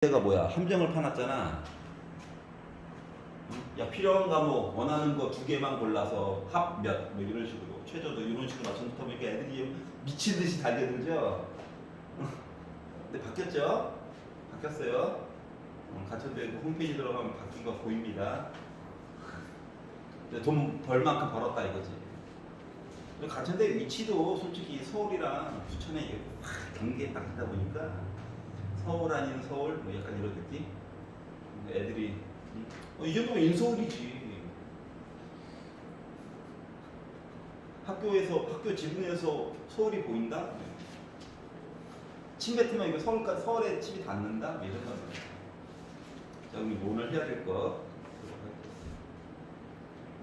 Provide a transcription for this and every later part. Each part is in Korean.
내가 뭐야 함정을 파놨잖아. 야 필요한 과목 원하는 거 두 개만 골라서 합 몇 뭐 이런 식으로 최저도 이런 식으로 맞춰놓다 보니까 애들이 미친 듯이 달려들죠. 근데 바뀌었죠? 바뀌었어요. 가천대 홈페이지 들어가면 바뀐 거 보입니다. 돈 벌 만큼 벌었다 이거지. 가천대 위치도 솔직히 서울이랑 부천에 경계에 딱 있다 보니까 서울 아닌 서울 뭐 약간 이런 느낌? 애들이 이 정도면 인서울이지. 학교 지붕에서 서울이 보인다? 침 뱉으면 이거 서울에 침이 닿는다? 뭐 이런 거. 자, 그럼 오늘 해야 될 거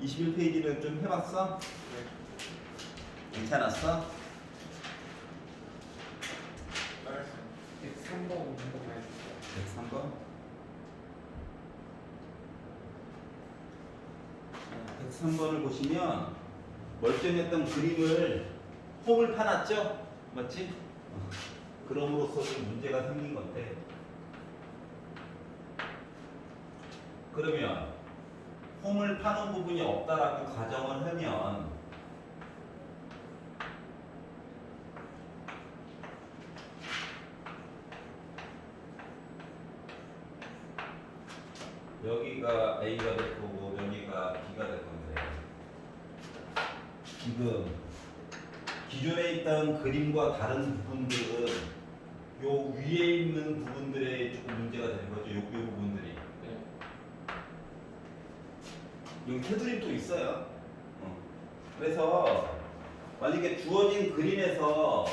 21페이지를 좀 해봤어? 네. 괜찮았어? 103번 한번 해주세요. 103번 103번을 보시면 멀쩡했던 그림을 홈을 파놨죠? 맞지? 그럼으로써 좀 문제가 생긴 건데, 그러면 홈을 파는 부분이 없다라고 가정을 하면 여기가 A가 될 거고 여기가 B가 될 건데, 지금 기존에 있던 그림과 다른 부분들은 요 위에 있는 부분들에 조금 문제가 되는 거죠. 요 부분들이. 네. 여기 테두리도 있어요. 그래서 만약에 주어진 그림에서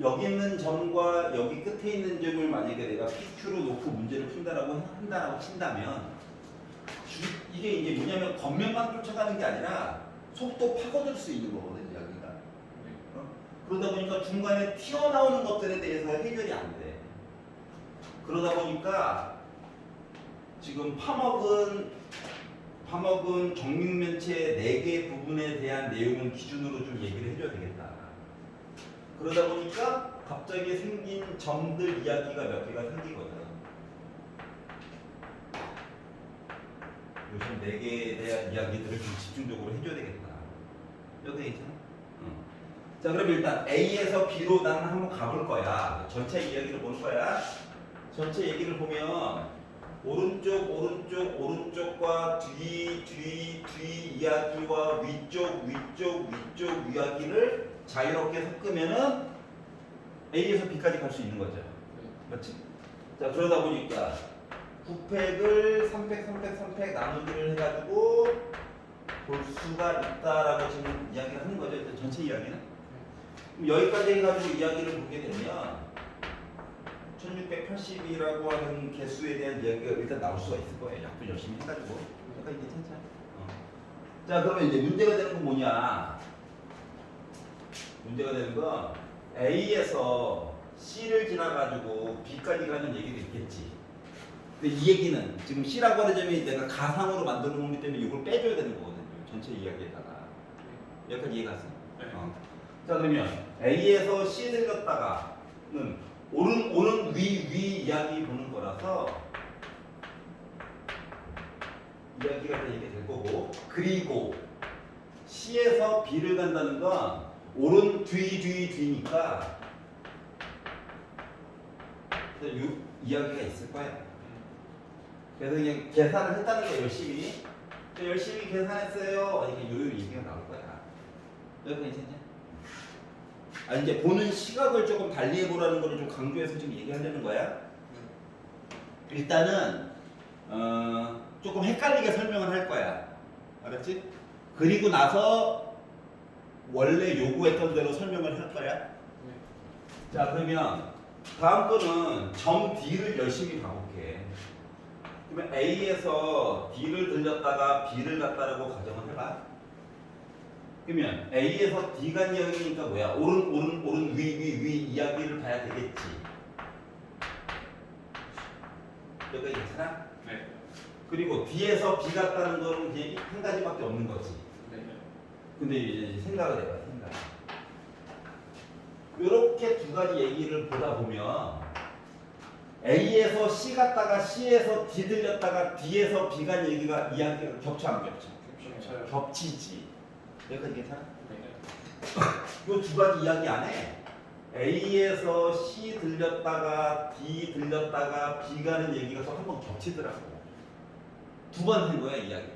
여기 있는 점과 여기 끝에 있는 점을 만약에 내가 PQ로 놓고 문제를 한다라고 친다면 이게 이제 뭐냐면 겉면만 쫓아가는 게 아니라 속도 파고들 수 있는 거거든요, 여기가. 그러다 보니까 중간에 튀어나오는 것들에 대해서 해결이 안 돼. 그러다 보니까 지금 파먹은 정육면체 4개 부분에 대한 내용을 기준으로 좀 얘기를 해줘야 되겠다. 그러다 보니까 갑자기 생긴 점들 이야기가 몇 개가 생기거든. 요즘 4개에 대한 이야기들을 좀 집중적으로 해줘야 되겠다. 여기 괜찮아? 자, 그럼 일단 A에서 B로 나는 한번 가볼 거야. 전체 이야기를 보는 거야. 전체 얘기를 보면 오른쪽과 뒤 이야기와 위쪽 이야기를 자유롭게 섞으면은 A에서 B까지 갈 수 있는 거죠. 맞지? 자, 그러다 보니까 9팩을 3팩 나누기를 해가지고 볼 수가 있다라고 지금 이야기를 하는 거죠. 일단 전체 이야기는. 그럼 여기까지 해가지고 이야기를 보게 되면 1680이라고 하는 개수에 대한 이야기가 일단 나올 수가 있을 거예요. 약분 열심히 해가지고. 약간 이게 괜찮아. 자, 그러면 이제 문제가 되는 건 뭐냐? 문제가 되는 건 A에서 C를 지나가지고 B까지 가는 얘기도 있겠지. 근데 이 얘기는 지금 C라고 하는 점이 내가 가상으로 만들어 놓기 때문에 이걸 빼줘야 되는 거거든요. 전체 이야기에다가. 여기까지 이해 갔어? 네. 자, 그러면 A에서 C 들렸다가는 오는 위 이야기 보는 거라서 이야기가 이렇게 될 거고, 그리고 C에서 B를 간다는 건 오른 뒤니까 이야기가 있을 거야. 그래서 그냥 계산을 했다는 거 열심히 계산했어요. 이게 요 얘기가 나올 거야. 여기서 괜찮냐? 이제 보는 시각을 조금 달리 해보라는 거를 좀 강조해서 지금 얘기하려는 거야. 일단은 조금 헷갈리게 설명을 할 거야. 알았지? 그리고 나서 원래 요구했던 대로 설명을 할 거야. 자, 그러면 다음 거는 점 D를 열심히 가볼게. 그러면 A에서 D를 들렸다가 B를 갔다라고 가정을 해봐. 그러면 A에서 D 간 이야기니까 뭐야? 오른 위 이야기를 봐야 되겠지. 여기까지 괜찮아? 네. 그리고 D에서 B 갔다는 거는 그냥 한 가지밖에 없는 거지. 네. 근데 이제 생각을 해봐, 생각. 이렇게 두 가지 얘기를 보다 보면 A에서 C 갔다가 C에서 D 들렸다가 D에서 B 간 이야기가 겹쳐 안 겹쳐? 겹쳐요. 겹치지. 여기까지 괜찮아? 네. 요 두 가지 이야기 안에 A에서 C 들렸다가 D 들렸다가 B 가는 얘기가 또 한 번 겹치더라고. 두 번 한 거야 이야기를.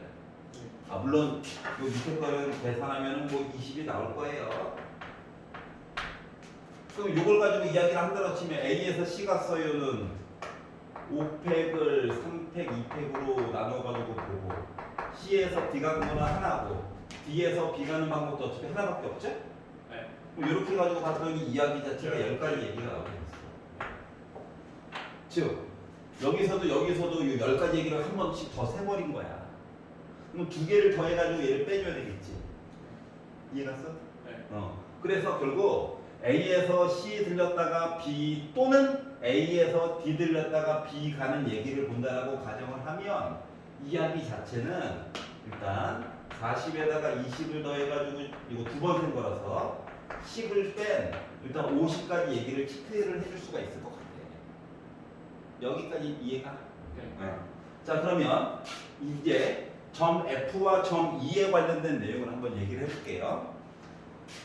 아 물론 요 밑에 거는 계산하면은 뭐 20이 나올 거예요. 그럼 요걸 가지고 이야기를 한다고 치면 A에서 C 갔어요는 5팩을 3팩, 2팩으로 나눠가지고 보고 C에서 D 간 거는 하나고 D에서 B 가는 방법도 어차피 하나밖에 없죠? 네. 그럼 이렇게 가지고 봤더니 이야기 자체가 10가지 얘기가 나오게 됐어. 즉 여기서도 이 10가지 얘기를 한 번씩 더 세버린 거야. 그럼 두 개를 더해가지고 얘를 빼줘야 되겠지. 이해갔어? 네. 그래서 결국 A에서 C 들렸다가 B 또는 A에서 D 들렸다가 B 가는 얘기를 본다라고 가정을 하면 이야기 자체는 일단 40에다가 20을 더해가지고 이거 두 번 센 거라서 10을 뺀 일단 50까지 얘기를 치트를 해줄 수가 있을 것 같아. 여기까지 이해가? 네. 자 그러면 이제 점 F와 점 E에 관련된 내용을 한번 얘기를 해볼게요.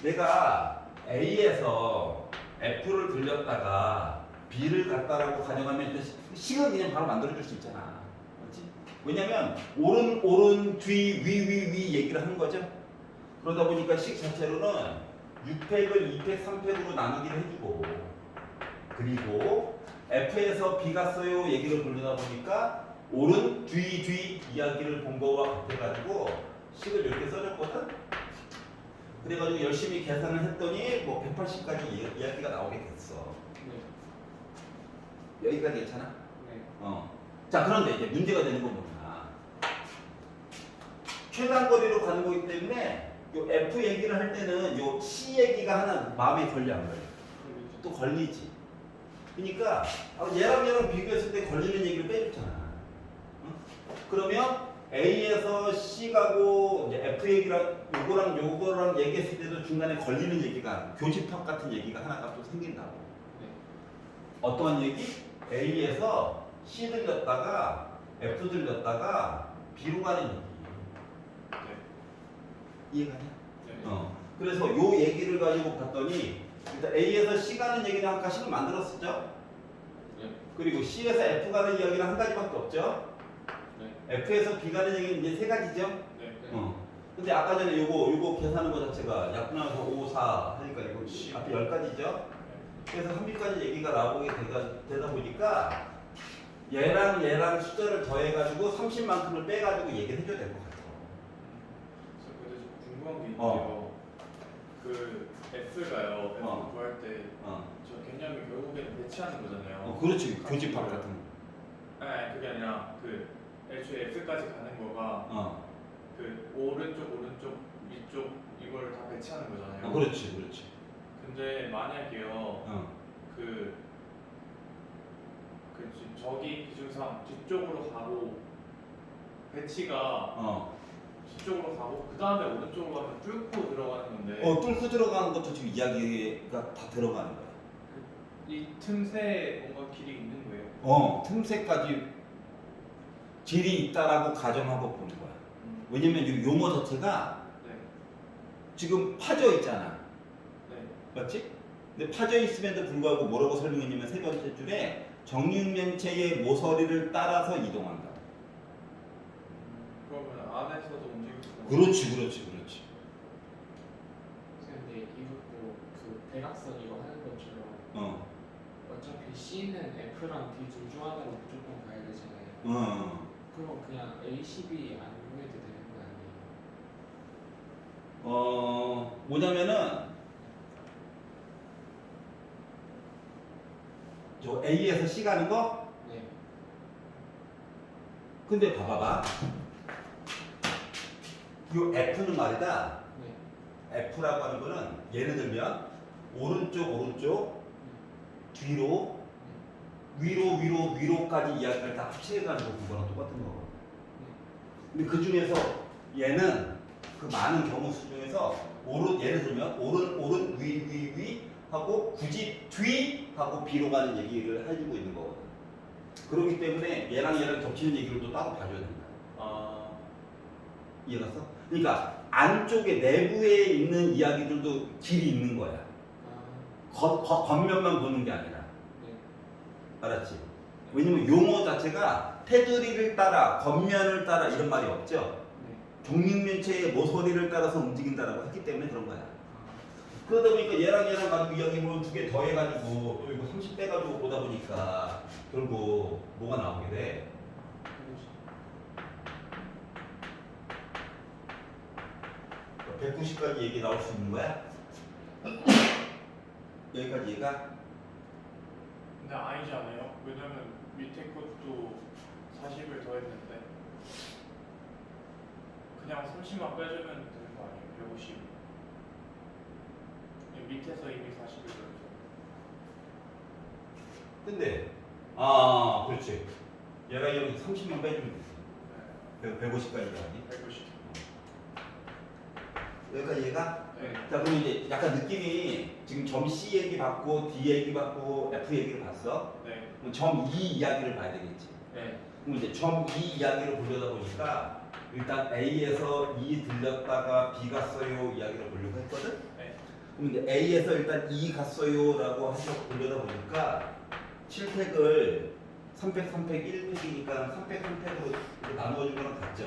내가 A에서 F를 들렸다가 B를 갔다라고 가정하면 식은 그냥 바로 만들어줄 수 있잖아. 그렇지? 왜냐면 오른 뒤 위 얘기를 하는 거죠. 그러다 보니까 식 자체로는 6팩을 2팩 3팩으로 나누기를 해주고 그리고 F에서 B 갔어요 얘기를 돌리다 보니까 오른 뒤 이야기를 본 거와 같아가지고 식을 이렇게 써줬거든. 그래가지고 열심히 계산을 했더니 뭐 180까지 이야기가 나오게 됐어. 네. 여기까지 괜찮아? 네. 자 그런데 이제 문제가 되는 건 뭐냐? 최단거리로 가는 거기 때문에 요 F 얘기를 할 때는 요 C 얘기가 하나 마음에 걸려 안 걸려? 또 걸리지. 그러니까 얘랑 비교했을 때 걸리는 얘기를 빼줬잖아. 응? 그러면 A에서 C 가고 이제 F 얘기랑 요거랑 얘기했을 때도 중간에 걸리는 얘기가 교집합 같은 얘기가 하나가 또 생긴다고. 네. 어떠한 얘기? A에서 C 들렸다가 F 들렸다가 B로 가는 얘기. 네. 이해가냐? 네. 그래서 요 얘기를 가지고 봤더니 일단 A에서 C 가는 얘기는 한 가지를 만들었었죠. 네. 그리고 C에서 F 가는 이야기는 한 가지밖에 없죠. 네. F에서 B 가는 얘기는 이제 세 가지죠. 네. 근데 아까 전에 요거 계산하는 거 자체가 약분하면서 5, 4 하니까 이거 앞에 10가지죠. 그래서 3비까지 얘기가 나오게 되다 보니까 얘랑 숫자를 더해가지고 30만큼을 빼가지고 얘기를 해줘야 될 것 같아요. 근데 좀 궁금한 게 있는데요. 그 F가요. F 어. 구할 때 저 개념이 결국에는 배치하는 거잖아요. 그렇지. 교집합 같은 거. 아니 그게 아니라 그 애초에 F까지 가는 거가 그 오른쪽 위쪽 이걸 다 배치하는 거잖아요. 그렇지. 근데 만약에요 저기 기준상 뒤쪽으로 가고 배치가 뒤쪽으로 가고 그 다음에 오른쪽으로 가면 뚫고 들어가는 건데 뚫고 들어가는 것도 지금 이야기가 다 들어가는 거야. 이 틈새에 뭔가 길이 있는 거예요. 틈새까지 길이 있다라고 가정하고 보는 거야. 왜냐면 이 용어 자체가 네. 지금 파져 있잖아. 네. 맞지? 근데 파져 있음에도 불구하고 뭐라고 설명했냐면 세 번째 줄에 정육면체의 모서리를 따라서 이동한다. 그러면 안에서도 움직일 수가 그렇지. 근데 이것도 그 대각선 이거 하는 것처럼 어차피 C는 F랑 D 둘 중 하나로 무조건 가야 되잖아요. 그럼 그냥 A10이 안 구해도 되는 거 아니에요? 뭐냐면은 저 A에서 C 가는 거? 네. 근데 봐봐봐. 요 F는 말이다. 네. F라고 하는 거는 예를 들면 오른쪽 뒤로 위로까지 이야기를 다 합쳐가지고 그거랑 똑같은 거거든. 근데 그 중에서 얘는 그 많은 경우 수 중에서 예를 들면 오른 위 하고 굳이 뒤 하고 B로 가는 얘기를 해주고 있는 거거든. 그렇기 때문에 얘랑 겹치는 얘기를 또 따로 봐줘야 된다. 아, 이해갔어? 그러니까 안쪽에 내부에 있는 이야기들도 길이 있는 거야. 겉면만 보는 게 아니라. 네. 알았지? 왜냐면 용어 자체가 테두리를 따라, 겉면을 따라 이런 말이 없죠. 네. 종립면체의 모서리를 따라서 움직인다라고 했기 때문에 그런 거야. 그러다 보니까 얘랑 가지고 이야기를 두 개 더해가지고 또 이거 30 빼가지고 보다 보니까 결국 뭐가 나오게 돼? 190까지 얘기 나올 수 있는 거야? 여기까지 얘가? 근데 아니지 않아요? 왜냐면 밑에 것도 40을 더했는데 그냥 30만 빼주면 되는 거 아니에요? 150. 밑에서 이미 40을 더했죠. 근데 그렇지. 얘가 여기 30만 빼주면 돼. 150까지 가니? 150. 여기까지 얘가? 네. 자, 그럼 이제 약간 느낌이 지금 점 C 얘기 받고 D 얘기 받고 F 얘기를 봤어? 네. 그럼 점 E 이야기를 봐야 되겠지. 네. 그럼 이제 점 E 이야기를 보려다 보니까 일단 A에서 E 들렸다가 B 갔어요 이야기를 보려고 했거든? 네. 그럼 이제 A에서 일단 E 갔어요라고 하셔서 보려다 보니까 7팩을 3팩, 3팩, 1팩이니까 3팩, 3팩으로 나누어준 거랑 같죠?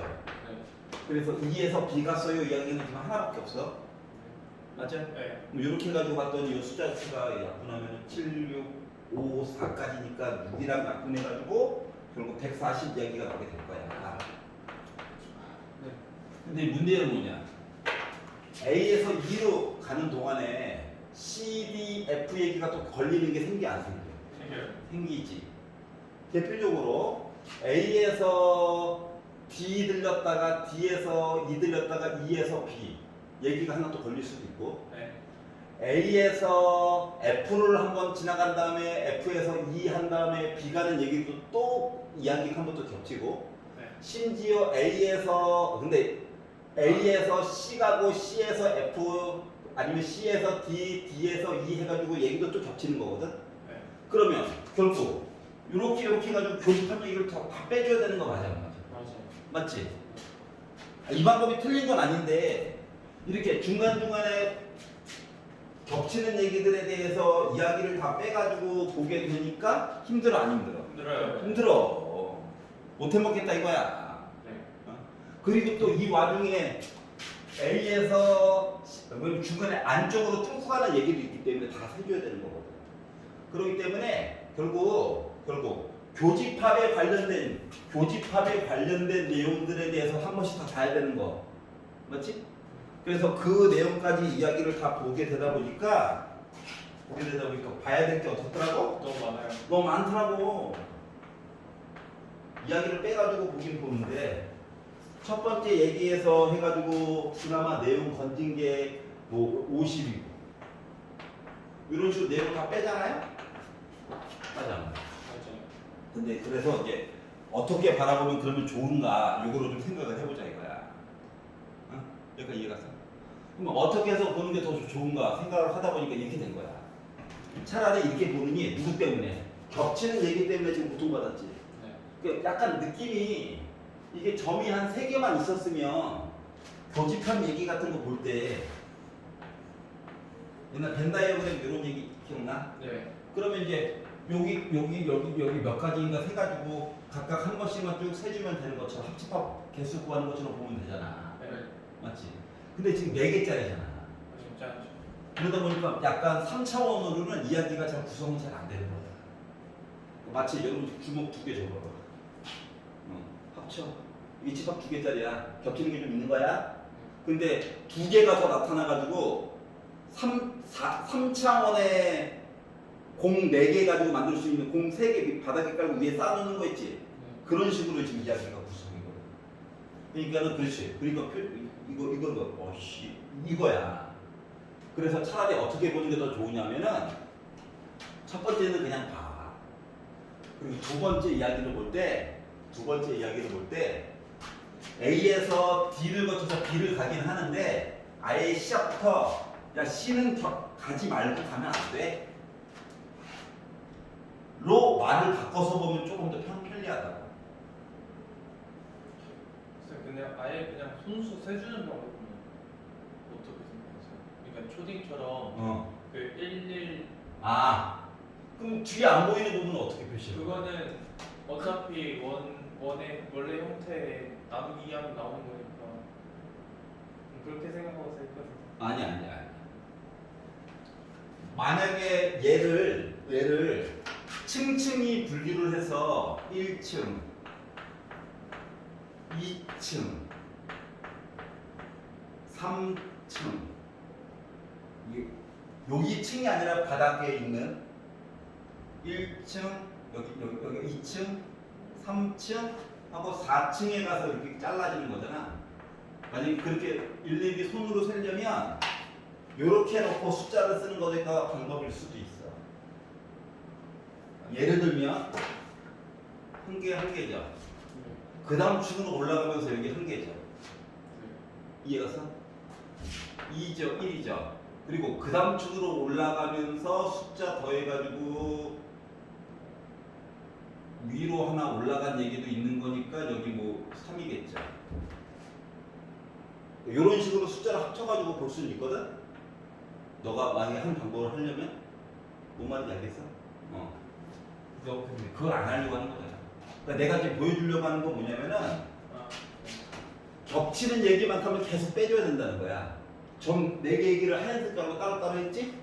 네. 그래서 E에서 B 갔어요 이야기는 지금 하나밖에 없어. 맞죠? 네. 그럼 이렇게 가지고 봤더니 이 숫자 수가 약분하면 7, 6, 5, 4까지니까 6이랑 약분해가지고 결국 140 이야기가 나오게 될 거야. 네. 근데 문제는 뭐냐? A에서 E로 가는 동안에 C, D, F 얘기가 또 걸리는 게 생기 안 생겨? 생겨요. 생기지. 대표적으로 A에서 D 들렸다가 D에서 E 들렸다가 E에서 B 얘기가 하나 또 걸릴 수도 있고 네. A에서 F를 한번 지나간 다음에 F에서 E 한 다음에 B 가는 얘기도 또 이야기가 한 번 더 겹치고 네. 심지어 A에서 근데 A에서 C 가고 C에서 F 아니면 C에서 D, D에서 E 해가지고 얘기도 또 겹치는 거거든. 네. 그러면 결국 이렇게 해가지고 교집합 얘기를 다 빼줘야 되는 거 맞아 안 맞아? 맞아요. 맞지? 이 방법이 틀린 건 아닌데 이렇게 중간중간에 겹치는 얘기들에 대해서 이야기를 다 빼가지고 보게 되니까 힘들어 안 힘들어? 힘들어요. 힘들어. 못 해먹겠다 이거야. 네. 그리고 또 이 와중에 A에서 중간에 안쪽으로 뚫고 가는 얘기도 있기 때문에 다 세줘야 되는 거거든. 그렇기 때문에 결국 교집합에 관련된 내용들에 대해서 한 번씩 다 봐야 되는 거 맞지? 그래서 그 내용까지 이야기를 다 보게 되다 보니까 봐야 될 게 어떻더라고? 너무 많아요. 너무 많더라고. 이야기를 빼가지고 보긴 보는데 첫 번째 얘기에서 해가지고 그나마 내용 건진 게 뭐 50이고 이런 식으로 내용 다 빼잖아요? 맞아. 맞아요. 근데 그래서 이제 어떻게 바라보면 그러면 좋은가 요거를 좀 생각을 해보자 이거야. 어? 여기까지 이해갔어? 그럼 어떻게 해서 보는 게 더 좋은가 생각을 하다 보니까 이렇게 된 거야. 차라리 이렇게 보느니 누구 때문에? 겹치는 얘기 때문에 지금 고통받았지. 네. 그 약간 느낌이 이게 점이 한 3개만 있었으면 교집합 얘기 같은 거 볼 때 옛날 벤 다이어그램 이런 얘기 기억나? 네. 그러면 이제 여기 몇 가지인가 세가지고 각각 한 번씩만 쭉 세주면 되는 것처럼 합집합 개수 구하는 것처럼 보면 되잖아. 네. 맞지? 근데 지금 4개짜리잖아. 진짜 않죠. 그러다 보니까 약간 3차원으로는 이야기가 잘 구성이 잘 안 되는 거야. 마치 여러분 주먹 2개 줘봐봐. 합쳐. 이게 집합 2개짜리야. 겹치는 게 좀 있는 거야. 근데 2개가 더 나타나가지고 3차원의 공 4개 가지고 만들 수 있는 공 3개 바닥에 깔고 위에 쌓아놓는 거 있지? 네. 그런 식으로 지금 이야기가 구성이거든. 그러니까는 그렇지. 그러니까 이거 이거야. 그래서 차라리 어떻게 보는 게 더 좋으냐면은 첫 번째는 그냥 봐. 그리고 두 번째 이야기를 볼 때 A에서 D를 거쳐서 B를 가긴 하는데 아예 시작부터 야 C는 가지 말고 가면 안 돼. 말을 바꿔서 보면 조금 더 편리하다. 근데 아예 그냥 손수 세주는 방법은 어떻게 생각하세요? 그러니까 초딩처럼 그 11 그럼 뒤에 안 보이는 부분은 어떻게 표시해요? 그거는 어차피 원의 원래 형태의 나누기 2하면 나오는 거니까 그렇게 생각하고 셀 거죠. 아니야. 만약에 얘를 층층이 분류를 해서 1층, 2층, 3층 여기 층이 아니라 바닥에 있는 1층, 여기 2층, 3층 하고 4층에 가서 이렇게 잘라지는 거잖아. 만약에 그렇게 일일이 손으로 세려면 이렇게 놓고 숫자를 쓰는 거니까 방법일 수도 있어. 예를 들면 한 개죠. 그 다음 층으로 올라가면서 여기 한 개죠. 이해가서? 2죠, 1이죠. 그리고 그 다음 층으로 올라가면서 숫자 더해가지고 위로 하나 올라간 얘기도 있는 거니까 여기 뭐 3이겠죠. 이런 식으로 숫자를 합쳐가지고 볼 수는 있거든. 너가 만약에 한 방법을 하려면 뭔 말인지 알겠어? 그걸 안 하려고 하는 거잖아. 그러니까 내가 지금 보여주려고 하는 건 뭐냐면은 겹치는 얘기만큼은 계속 빼줘야 된다는 거야. 점 4개 얘기를 하얀 색깔로 따로따로 했지?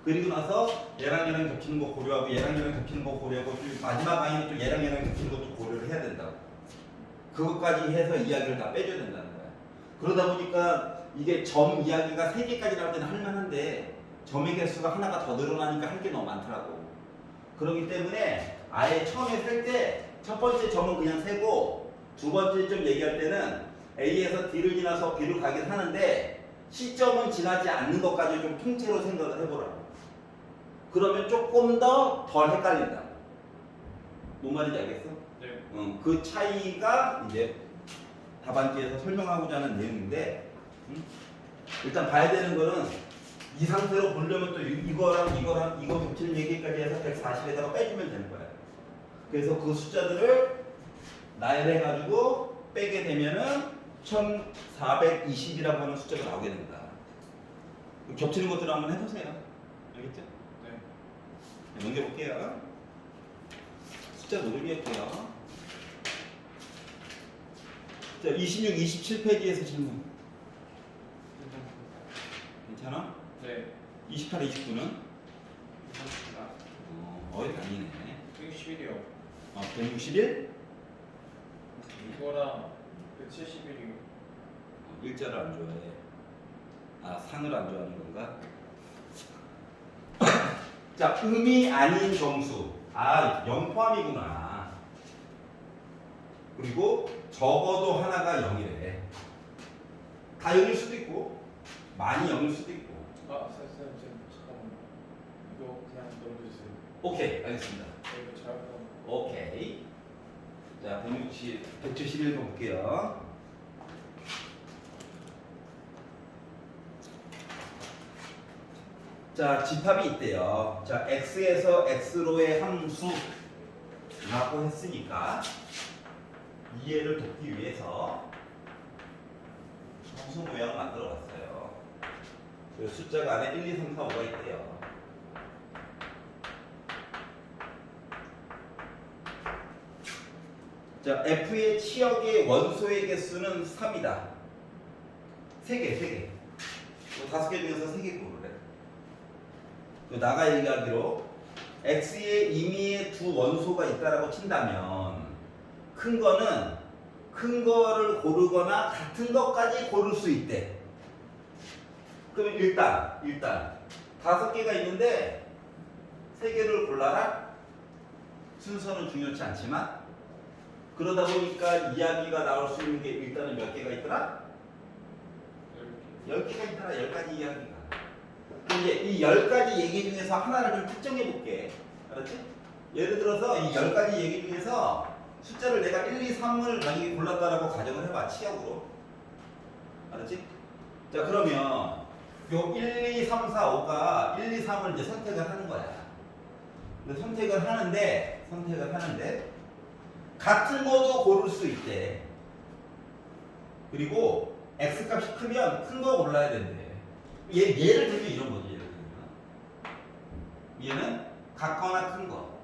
그리고 나서 얘랑 겹치는 거 고려하고 얘랑 겹치는 거 고려하고 마지막 강의는 또 얘랑 겹치는 것도 고려를 해야 된다고. 그것까지 해서 이야기를 다 빼줘야 된다는 거야. 그러다 보니까 이게 점 이야기가 3개까지 나올 때는 할만한데 점의 개수가 하나가 더 늘어나니까 할 게 너무 많더라고. 그렇기 때문에 아예 처음에 셀 때 첫 번째 점은 그냥 세고 두 번째 점 얘기할 때는 A에서 D를 지나서 B로 가긴 하는데 시점은 지나지 않는 것까지 좀 통째로 생각을 해보라고. 그러면 조금 덜 헷갈린다. 뭔 말인지 알겠어? 네. 그 차이가 이제 답안지에서 설명하고자 하는 내용인데 일단 봐야 되는 거는 이 상태로 보려면 또 이거랑 이거 겹치는 얘기까지 해서 140에다가 빼주면 되는 거야. 그래서 그 숫자들을 나열해가지고 빼게 되면은 1420이라고 하는 숫자가 나오게 된다. 겹치는 것들을 한번 해보세요. 알겠죠? 네. 넘겨볼게요. 숫자 누르기 할게요. 자, 26, 27페이지에서 질문. 괜찮아? 네. 28, 29는? 괜찮습니다. 어이 아니네. 161이요. 161? 이거랑 그 71이요. 일자를 안 좋아해. 상을 안 좋아하는 건가? 자, 음이 아닌 정수. 0 포함이구나. 그리고 적어도 하나가 0이래. 다 0일 수도 있고, 많이 0일 수도 있고. 선생님 잠깐만요. 이거 그냥 넘겨주세요. 오케이, 알겠습니다. 이거 잘못하면. 오케이. 자, 171번 볼게요. 자, 집합이 있대요. 자, x에서 x로의 함수라고 했으니까 이해를 돕기 위해서 함수 모양을 만들어 봤어요. 그 숫자가 안에 1, 2, 3, 4, 5가 있대요. 자, f의 치역의 원소의 개수는 3이다. 3개. 5개 중에서 3개 고르래. 나가 얘기하기로 x의 임의의 두 원소가 있다라고 친다면 큰 거를 고르거나 같은 것까지 고를 수 있대. 그러면 일단 5개가 있는데 3개를 골라라. 순서는 중요치 않지만 그러다 보니까 이야기가 나올 수 있는 게 일단은 몇 개가 있더라? 10개가 있더라. 10가지 이야기가. 이제 이 10가지 얘기 중에서 하나를 좀 특정해 볼게. 알았지? 예를 들어서 이 10가지 얘기 중에서 숫자를 내가 1, 2, 3을 만약에 골랐다라고 가정을 해봐. 치역으로. 알았지? 자, 그러면 요 1, 2, 3, 4, 5가 1, 2, 3을 이제 선택을 하는 거야. 근데 선택을 하는데 같은 거도 고를 수 있대. 그리고 x 값이 크면 큰 거 골라야 된대. 예를 들면 이런 거지. 예를 들면 얘는 같거나 큰 거,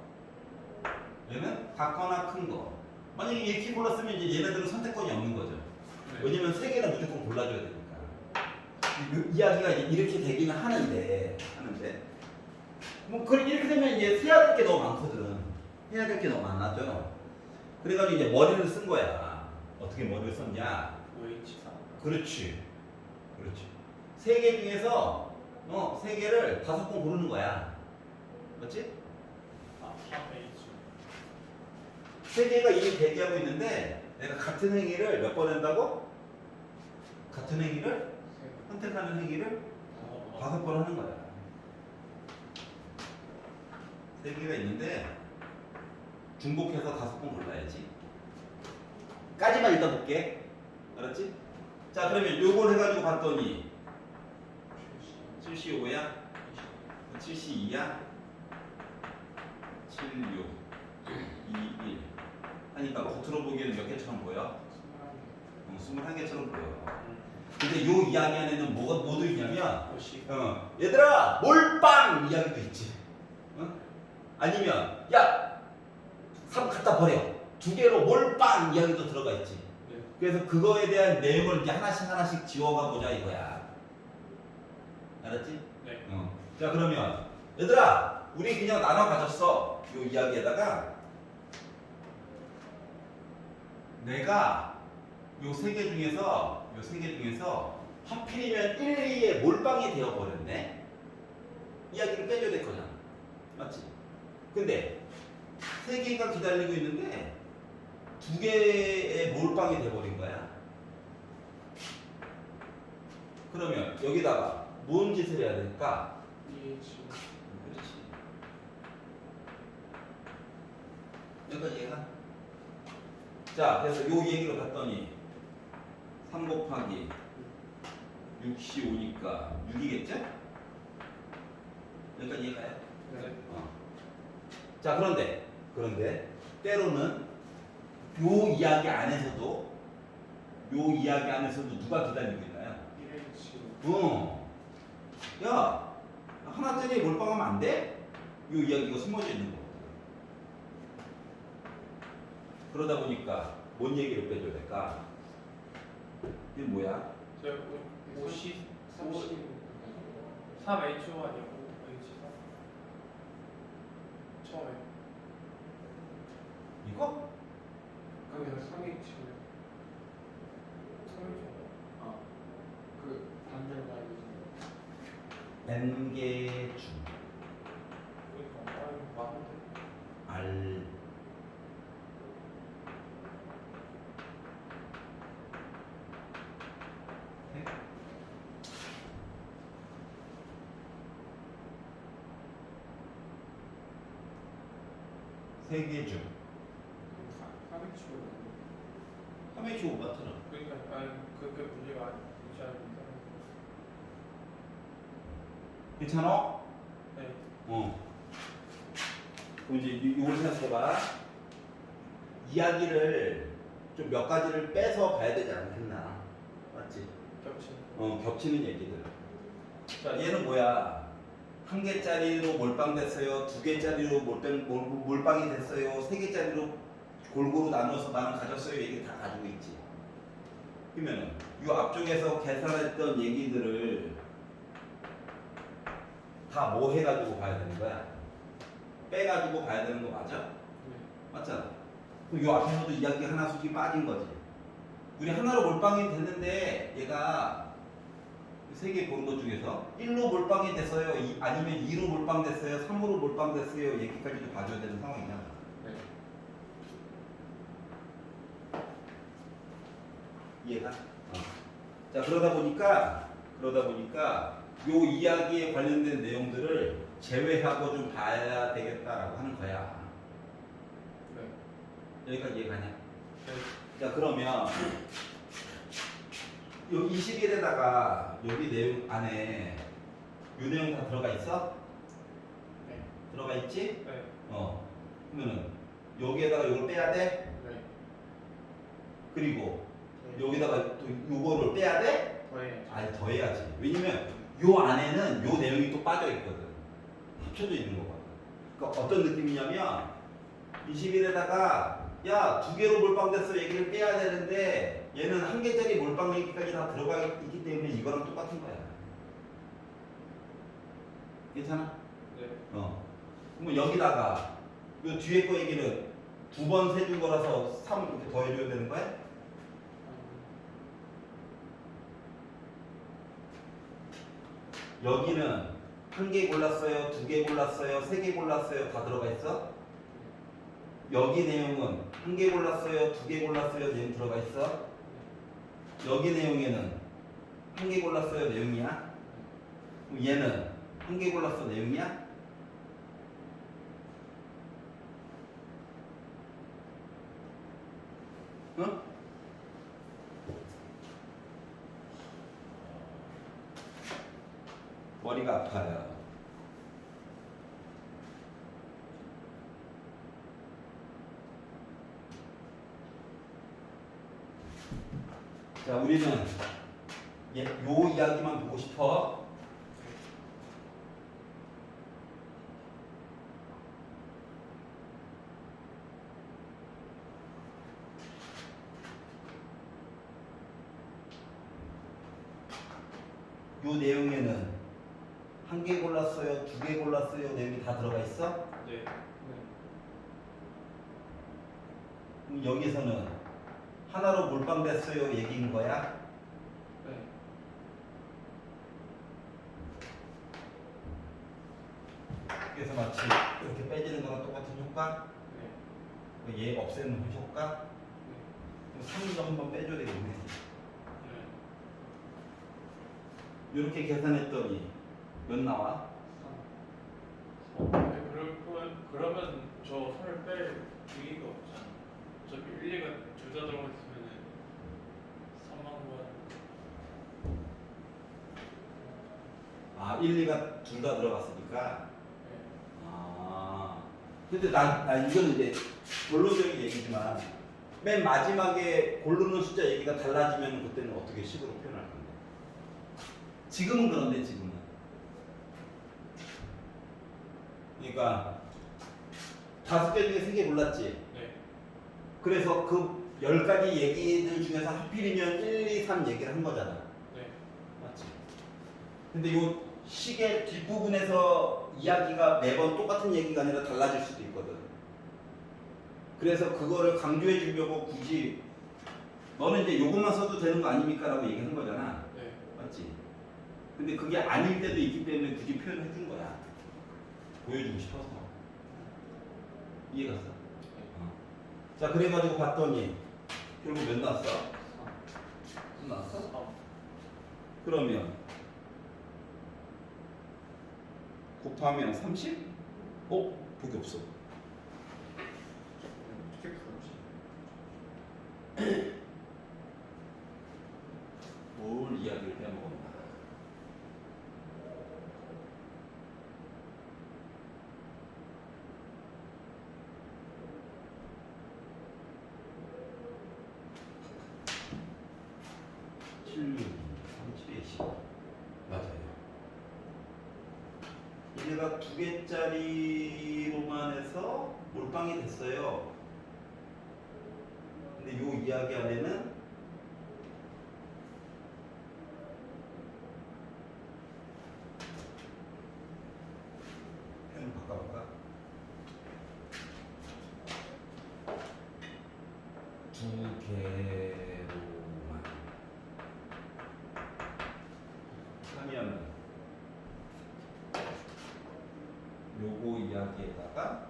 얘는 같거나 큰 거. 만약에 이렇게 골랐으면 이제 얘네들은 선택권이 없는 거죠. 네. 왜냐면 세 개는 무조건 골라줘야 되니까. 이야기가 이제 이렇게 되기는 하는데 뭐 이렇게 되면 이제 해야 될 게 너무 많거든. 해야 될 게 너무 많아져. 그래가지고 이제 머리를 쓴 거야. 어떻게 머리를 썼냐? OH4. 그렇지. 세 개 중에서 세 개를 5번 고르는 거야. 맞지? 아, 3H. 세 개가 이미 대기하고 있는데 내가 같은 행위를 몇 번 한다고? 같은 행위를 선택하는 행위를 5번 하는 거야. 세 개가 있는데 중복해서 5번 골라야지. 까지만 일단 볼게. 알았지? 자, 그러면 요걸 해가지고 봤더니 75야? 72야? 76, 21 하니까 겉으로 보기에는 몇 개처럼 보여? 21개처럼 보여. 근데 요 이야기 안에는 뭐가 모두 있냐면 얘들아 몰빵 이야기도 있지. 아니면 야 3 갖다 버려 2개로 몰빵 이야기도 들어가 있지. 네. 그래서 그거에 대한 내용을 이제 하나씩 지워가 보자 이거야. 알았지? 네. 자, 그러면 얘들아 우리 그냥 나눠 가졌어. 요 이야기에다가 내가 요 세 개 중에서 하필이면 1, 2에 몰빵이 되어 버렸네. 이야기를 빼줘야 될 거잖아. 맞지? 근데 세 개가 기다리고 있는데 2개의 몰빵이 돼 버린 거야. 그러면 여기다가 뭔 짓을 해야 될까? EH. 그렇지. 여기까지 이해가? 자, 그래서 요 얘기를 봤더니 3 곱하기 6이 5니까 6이겠죠? 여기까지 이해가요? 네. 자, 그런데 때로는 요 이야기 안에서도 누가 기다리고 있나요? EH. 야, 하나짜리 몰빵하면 안 돼? 요 이야기가 숨어져 있는 거거든. 그러다 보니까 뭔 얘기를 빼줘야 될까? 이게 뭐야? 저 50, 30. 3H5 아니고 OH4. 처음에. 이거? 그러면 3H. 3H5. 아, 그 반대로 가야지. N개 중 그러니까 많은데. R 세 개 중 3H. 3H5 맞잖아. 그러니까 그게 문제가 있지 않습니까? 괜찮아? 네. 그럼 이제 이걸 생각해봐. 이야기를 좀 몇 가지를 빼서 봐야 되지 않겠나? 맞지? 겹치는. 겹치는 얘기들. 자, 얘는 뭐야? 1개짜리로 몰빵됐어요. 2개짜리로 몰빵이 됐어요. 3개짜리로 골고루 나눠서 나는 가졌어요. 얘기 다 가지고 있지. 그러면은 이 앞쪽에서 계산했던 얘기들을 다 뭐 해가지고 봐야 되는 거야? 빼가지고 봐야 되는 거 맞아? 네. 맞잖아. 그럼 이 앞에서도 이야기 하나 솔직히 빠진 거지. 우리 하나로 몰빵이 됐는데 얘가 3개 고른 것 중에서 1로 몰빵이 됐어요. 아니면 2로 몰빵됐어요. 3으로 몰빵됐어요. 얘기까지도 봐줘야 되는 상황이냐. 네. 이해가? 자, 그러다 보니까 요 이야기에 관련된 내용들을 제외하고 좀 봐야 되겠다라고 하는 거야. 네. 여기까지 이해가냐? 네. 자, 그러면 요 21에다가 여기 내용 안에 요 내용 다 들어가 있어? 네. 들어가 있지? 네. 그러면은 여기에다가 이걸 빼야 돼. 네. 그리고 네. 여기다가 또 요거를 빼야 돼. 더해야죠. 아니 더해야지. 왜냐면 요 안에는 요 내용이 또 빠져 있거든. 합쳐져 있는 거거든. 그러니까 어떤 느낌이냐면 21에다가 야 2개로 몰빵됐어 얘기를 빼야 되는데 얘는 1개짜리 몰빵 얘기까지 다 들어가 있기 때문에 이거랑 똑같은 거야. 괜찮아? 네. 그러면 여기다가 요 뒤에 거 얘기는 2번 세준 거라서 3 이렇게 더해줘야 되는 거야? 여기는 1개 골랐어요, 2개 골랐어요, 3개 골랐어요, 다 들어가 있어? 여기 내용은 1개 골랐어요, 2개 골랐어요, 내용 들어가 있어? 여기 내용에는 1개 골랐어요, 내용이야? 그럼 얘는 1개 골랐어, 내용이야? 응? 머리가 아파요. 자, 우리는 요 이야기만 보고 싶어. 요 내용에는 1개 골랐어요, 2개 골랐어요, 내용이 다 들어가 있어? 네. 그럼 여기서는 하나로 몰빵됐어요 얘기인 거야? 네. 그래서 마치 이렇게 빼지는 거랑 똑같은 효과? 네. 얘 없애는 효과? 네. 그럼 3도 한번 빼줘야 되겠네. 네. 이렇게 계산했더니 몇 나와? 3. 네. 그러면 저 3을 뺄 기회가 없잖아. 어차피 1, 2가 둘 다 들어가 있으면은 3만 원. 아, 1, 2가 둘 다 들어갔으니까. 네. 아. 근데 난 이건 이제 결론적인 얘기지만 맨 마지막에 고르는 숫자 얘기가 달라지면 그때는 어떻게 식으로 표현할 건데? 지금은 그런데 지금은. 그러니까 5개 중에 3개 골랐지. 네. 그래서 그 10가지 얘기들 중에서 하필이면 1, 2, 3 얘기를 한 거잖아. 네. 맞지? 근데 요 시계 뒷부분에서 이야기가 매번 똑같은 얘기가 아니라 달라질 수도 있거든. 그래서 그거를 강조해 주려고 굳이 너는 이제 요것만 써도 되는 거 아닙니까? 라고 얘기한 거잖아. 네. 맞지? 근데 그게 아닐 때도 있기 때문에 굳이 표현해 준 거야. 보여주고 싶어서. 이해갔어? 자, 그래가지고 봤더니 결국 몇 나왔어? 3 나왔어? 3. 그러면 곱하면 30? 보기 없어. 어떻게 풀었지? 뭘 이야기를 빼먹었나? 칠 37에 10 맞아요. 얘네가 2개짜리로만 해서 몰빵이 됐어요. 근데 요 이야기 안에는 표현 바꿔볼까? 2개로만 하면은 요거 이야기에다가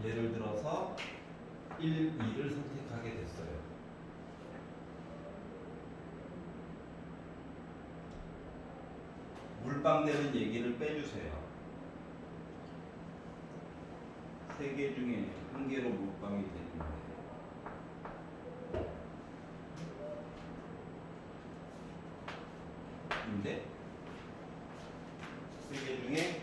예를 들어서 1, 2를 선택하게 됐어요. 물방되는 얘기를 빼주세요. 3개 중에 1개로 물방이 되는데 근데 3개 중에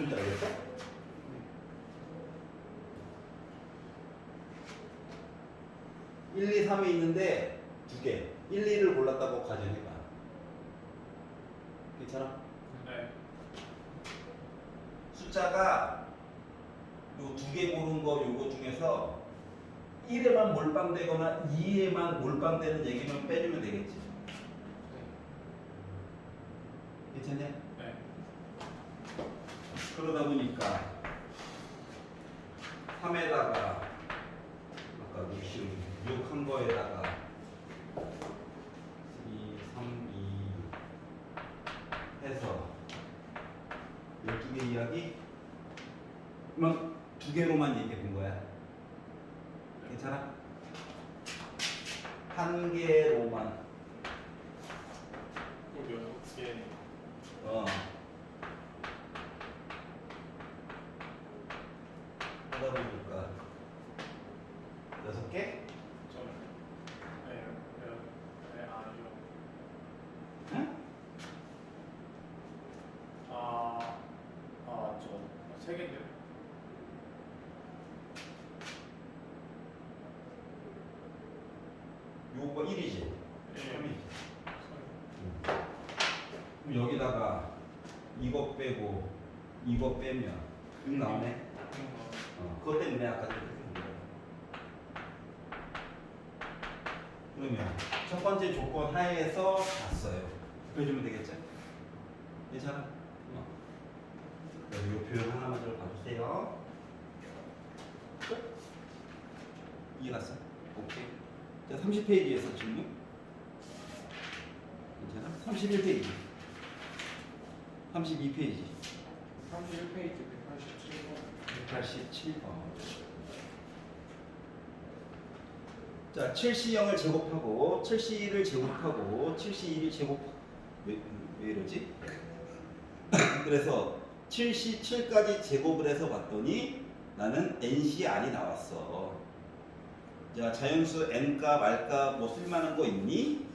뭔지 알겠어? 1, 2, 3이 있는데 두 개. 1, 2를 골랐다고 가정해봐. 괜찮아? 네. 숫자가 요 두 개 고른 거 요거 중에서 1에만 몰빵되거나 2에만 몰빵되는 얘기만 빼주면 되겠지. 괜찮냐? 네. 그러다 보니까 3에다가 아까 6 한 거에다가 2, 3, 2 해서 12개 이야기? 그러면 두 개로만 얘기해 본 거야. 괜찮아? 한 개로만. 꼭 6개. 하다 보니까 6개? 좀. 네. 네. 아 이거. 응? 맞죠. 3개인데. 요거 1이지? 예. 3이지? 그럼 여기다가 이거 빼고 이거 빼면 6 나오네? 그것 때문에 아까 그렇게 된 거야. 그러면 첫 번째 조건 하에서 봤어요. 그래주면 되겠죠? 괜찮아? 그래서 이 표현 하나만 좀 봐주세요. 끝? 이해갔어? 오케이. 자, 30페이지에서 질문. 괜찮아? 31페이지. 32페이지. 31페이지 187번. 187번. 자, 7C0을 제곱하고 7C1을 제곱하고 7C1을 제곱 왜 이러지? 그래서 7C7까지 제곱을 해서 봤더니 나는 NCR이 나왔어. 자, 자연수 N값, R값 뭐 쓸만한 거 있니?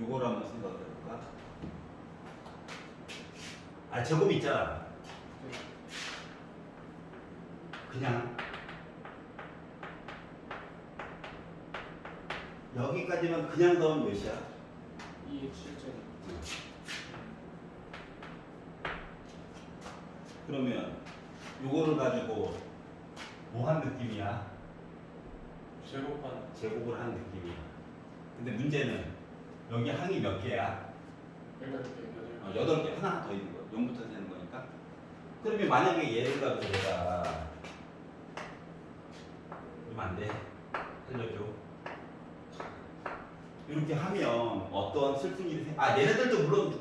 요거를 한번 생각해 볼까? 아, 제곱 있잖아. 그냥 여기까지만 그냥 넣으면 몇이야? 2의 7점. 그러면 요거를 가지고 뭐 한 느낌이야? 제곱한. 제곱을 한 느낌이야. 근데 문제는 여기 항이 몇 개야? 8개. 8개 하나 더 있는 거야. 0부터 세는 거니까. 그러면 만약에 얘를 가지고 내가 그러면 안 돼. 살려줘. 이렇게 하면 어떤 슬픈 일이 얘네들도 물론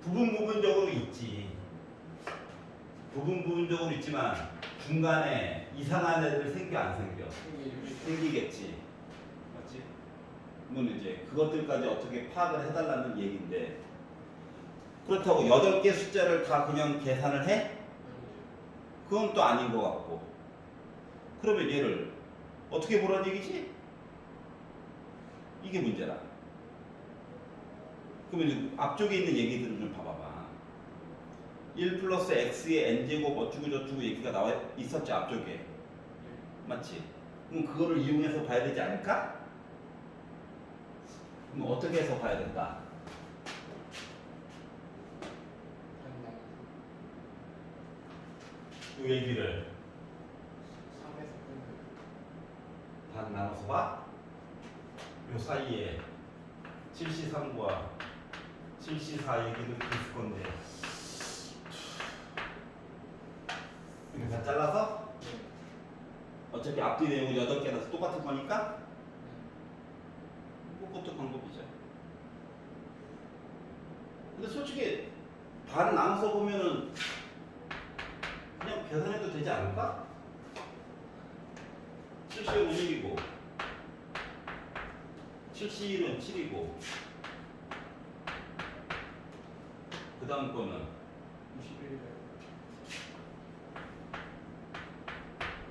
부분적으로 있지. 부분적으로 있지만 중간에 이상한 애들 생겨 안 생겨? 생기겠지. 맞지? 그러면 이제 그것들까지 어떻게 파악을 해달라는 얘기인데 그렇다고 8개 숫자를 다 그냥 계산을 해? 그건 또 아닌 것 같고. 그러면 얘를 어떻게 보라는 얘기지? 이게 문제라. 그러면 이제 앞쪽에 있는 얘기들을 좀 봐봐봐. 1 플러스 x의 n제곱 어쩌고 저쩌고 얘기가 나와 있었지 앞쪽에. 맞지? 그럼 그거를 이용해서 봐야 되지 않을까? 그럼 어떻게 해서 봐야 된다? 이 얘기를 3에서 끝내. 반 나눠서 봐. 요 사이에 7C3과 7C4 얘기도 있을 건데 이렇게 다 잘라서 어차피 앞뒤 내용은 8개라서 똑같은 거니까 그것도 방법이죠. 근데 솔직히 반 나눠서 보면은 그냥 계산해도 되지 않을까? 70은 1이고 71은 7이고 그 다음 거는 21을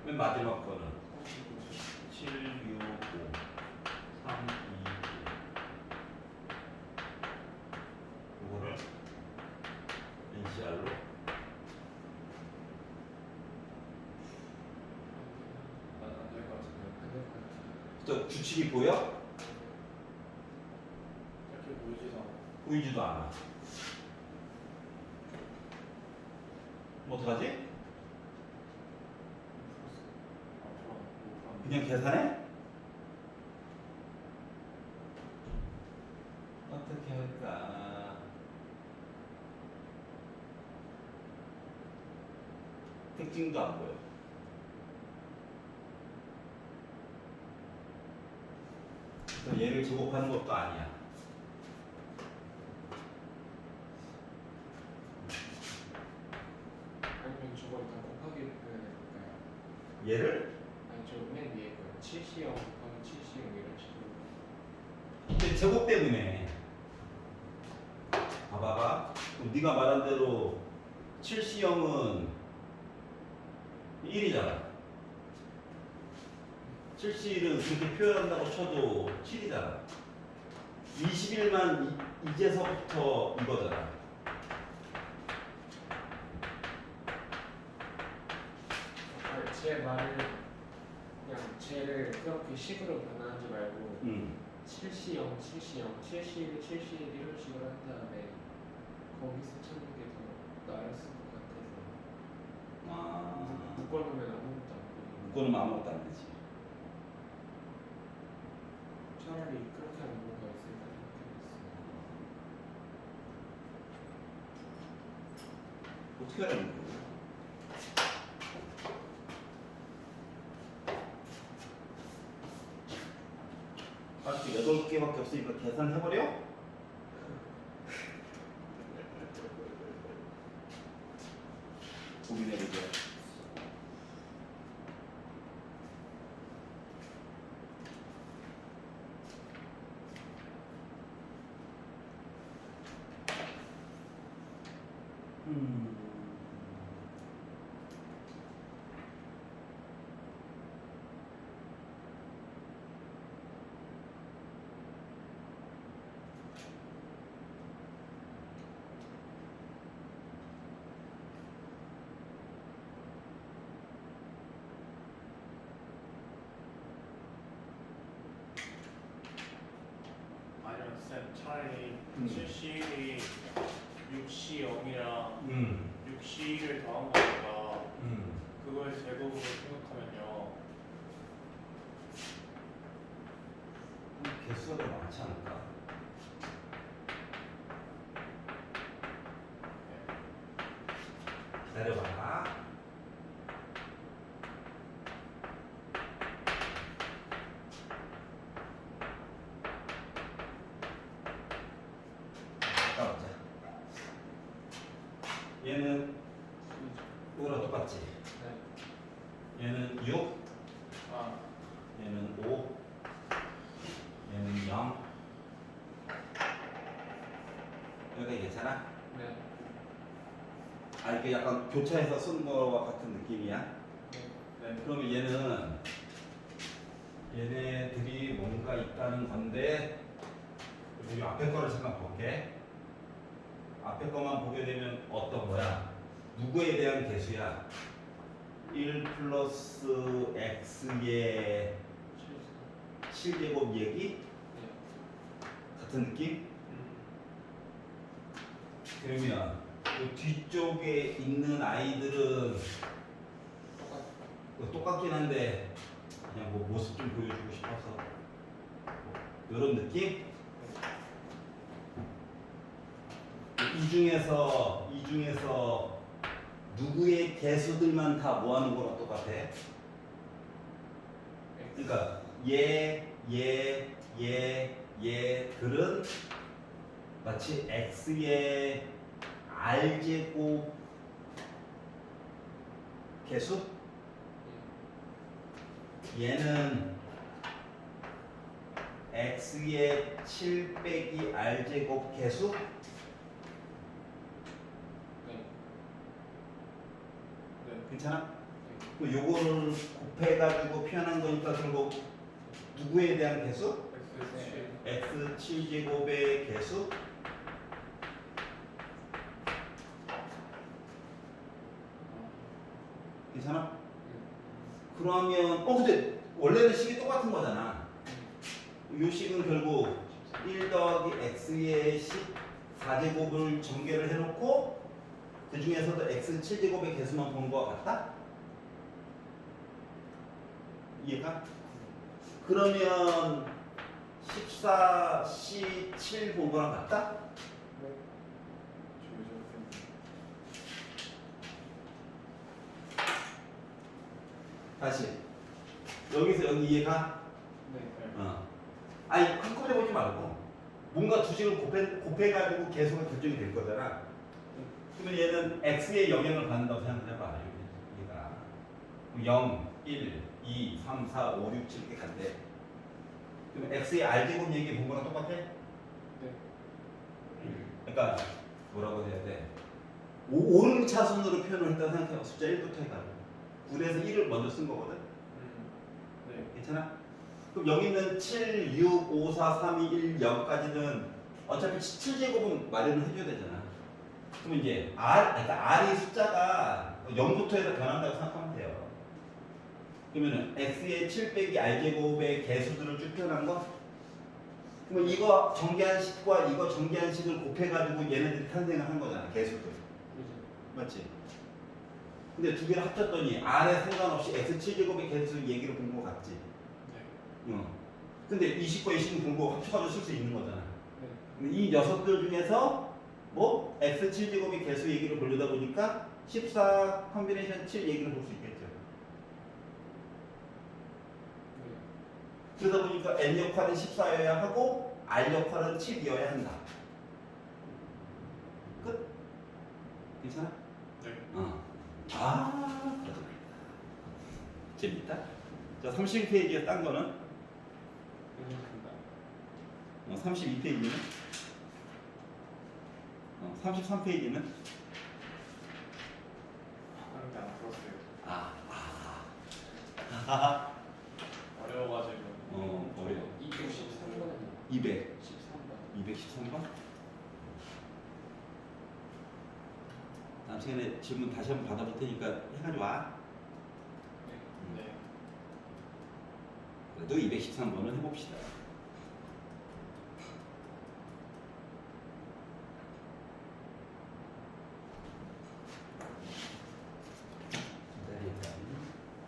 맨 마지막 거는 39죠. 7, 6, 5, 3, 2, 5 이거를 NCR로 안될 것 같은데. 안될 것 같아요. 또 규칙이 보여? 이렇게 보이지도 않아. 보이지도 않아. 뭐 어떡하지? 그냥 계산해? 어떻게 할까? 특징도 안 보여. 또 얘를 제곱하는 것도 아니야. 아니면 저거 일단 곱하기를 표현해볼까요? 얘를? 아니 저 맨 위에 거요. 70 곱하기 70 이런 식으로. 근데 제곱 때문에. 봐봐봐. 그럼 네가 말한 대로 7C형은 1이잖아. 7C를 그렇게 표현한다고 쳐도 7이잖아. 21만 이제서부터 이거잖아. 제 말을 그냥 쟤를 그렇게 식으로 변환하지 말고 70, 70, 71, 71 이런 식으로 한 다음에 거기서 찾는 게 더 나았을 것 같아서 아, 묶어놓으면 아무것도 안 보이고 그거는 아무것도 안 되지. 차라리 그렇게 하는 경우가 있을까 생각했어요. 어떻게 하라는 거야? 아직 8개밖에 없으니까 계산해버려? 고민해보자. 아니면 쌤 차라리 음. 70이 6시 0이랑 음. 6시를 더한 거니까 음. 그걸 제곱으로 생각하면요. 개수가 더 많지 않을까? 기다려봐. 따라오자. 얘는 이거랑 똑같지? 네. 얘는 6, 아, 얘는 5, 얘는 0. 여기 괜찮아? 네. 아, 이렇게 약간 교차해서 쓴 거와 같은 느낌이야? 네. 그러면 얘네들이 뭔가 있다는 건데, 우리 앞에 거를 잠깐 볼게. 앞에 거만 보게 되면 어떤 거야? 누구에 대한 개수야? 1 플러스 x의 7제곱 얘기? 네. 같은 느낌? 그러면 그 뒤쪽에 있는 아이들은 똑같긴 한데 그냥 뭐 모습 좀 보여주고 싶어서 이런 느낌? 이 중에서 누구의 개수들만 다 모아놓은 거랑 똑같아? 그러니까 얘들은 마치 x의 R제곱 개수? 얘는 X의 7 빼기 R제곱 개수? 네. 네. 괜찮아? 그 요거를 곱해가지고 표현한 거니까 결국 누구에 대한 개수? X7. X7제곱의 개수? 괜찮아? 그러면 근데 원래는 식이 똑같은 거잖아. 요 식은 결국 1 더하기 x의 14제곱을 전개를 해놓고 그 중에서도 x7제곱의 개수만 본 거 같다? 이해가? 그러면 14C7 본 거랑 같다? 다시 여기서 여기 이해가? 네. 아니 한꺼번에 보지 말고 뭔가 두 식을 곱해가지고 개수가 결정이 될 거잖아. 그러면 얘는 x의 영향을 받는다고 생각해봐. 얘가 0, 1, 2, 3, 4, 5, 6, 7 이렇게 간대. 그럼 x의 r제곱 얘기 본 거랑 똑같아? 네. 그러니까 뭐라고 해야 돼? 오름차순으로 표현을 했다고 생각해봐. 숫자 1부터 해가지고 9에서 1을 먼저 쓴 거거든. 네. 괜찮아? 그럼 여기 있는 7, 6, 5, 4, 3, 2, 1, 0까지는 어차피 7제곱은 마련을 해줘야 되잖아. 그럼 이제 그러니까 R이 숫자가 0부터 해서 변한다고 생각하면 돼요. 그러면은 X의 7 빼기 R제곱의 개수들을 쭉 표현한 거? 그러면 이거 전개한 식과 이거 전개한 식을 곱해가지고 얘네들이 탄생을 한 거잖아, 개수들. 맞지? 근데 두 개를 합쳤더니 R에 상관없이 X7제곱의 개수 얘기를 본 거 같지? 근데 이 식과 이 식은 본 거 합쳐가지고 쓸 수 있는 거잖아. 근데 이 녀석들 중에서 뭐 X7제곱의 개수 얘기를 보려다 보니까 14 컨비네이션 7 얘기를 볼 수 있겠죠. 그러다 보니까 N 역할은 14여야 하고 R 역할은 7이어야 한다. 끝? 괜찮아? 네. 재밌다. 자, 30페이지에 딴 거는? 32페이지는? 33페이지는? 하는 게안 풀었어요. 어려워가지고. 어려워. 213번. 200. 13번. 213번? 다음 시간에 질문 다시 한번 받아볼 테니까 해가지고 와. 네. 그래도 213번은 해봅시다.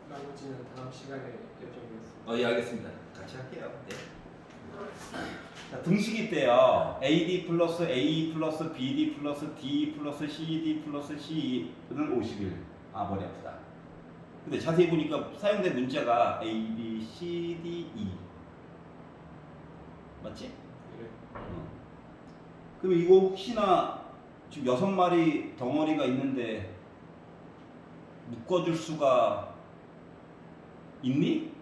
나머지는 다음 시간에 여쭤보겠습니다. 예, 알겠습니다. 같이 할게요. 네. 자, 등식이 때요. AD 플러스 A 플러스 BD 플러스 D 플러스 CD 플러스 C는 51. 머리 아프다. 근데 자세히 보니까 사용된 문자가 A, B, C, D, E. 맞지? 네. 그럼 이거 혹시나 지금 6마리 덩어리가 있는데 묶어줄 수가 있니?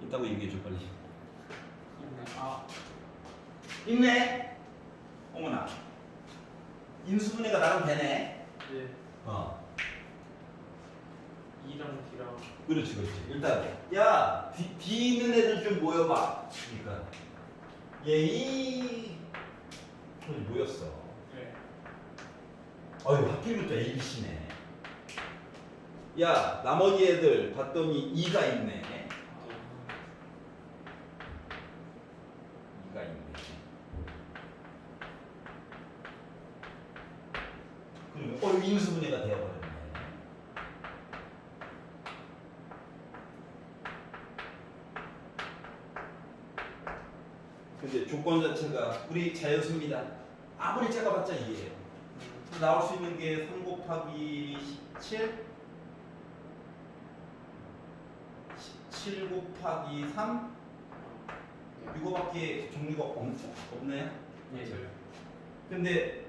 있다고 얘기해줘 빨리. 있네. 어머나. 인수분해가 나랑 되네. 네. 2랑 D랑. 그렇지. 일단 야 D 있는 애들 좀 모여봐. 그러니까 얘이 모였어. 네. 하필이면 또 A, B, C네. 야 나머지 애들 봤더니 E가 있네. E가 있네. 그러면 인수분해가 되어버렸네. 근데 조건 자체가 우리 자연수입니다. 아무리 작아봤자 2예요. 나올 수 있는 게 3 곱하기 17, 17 곱하기 3 이거밖에 종류가 없네요. 네. 근데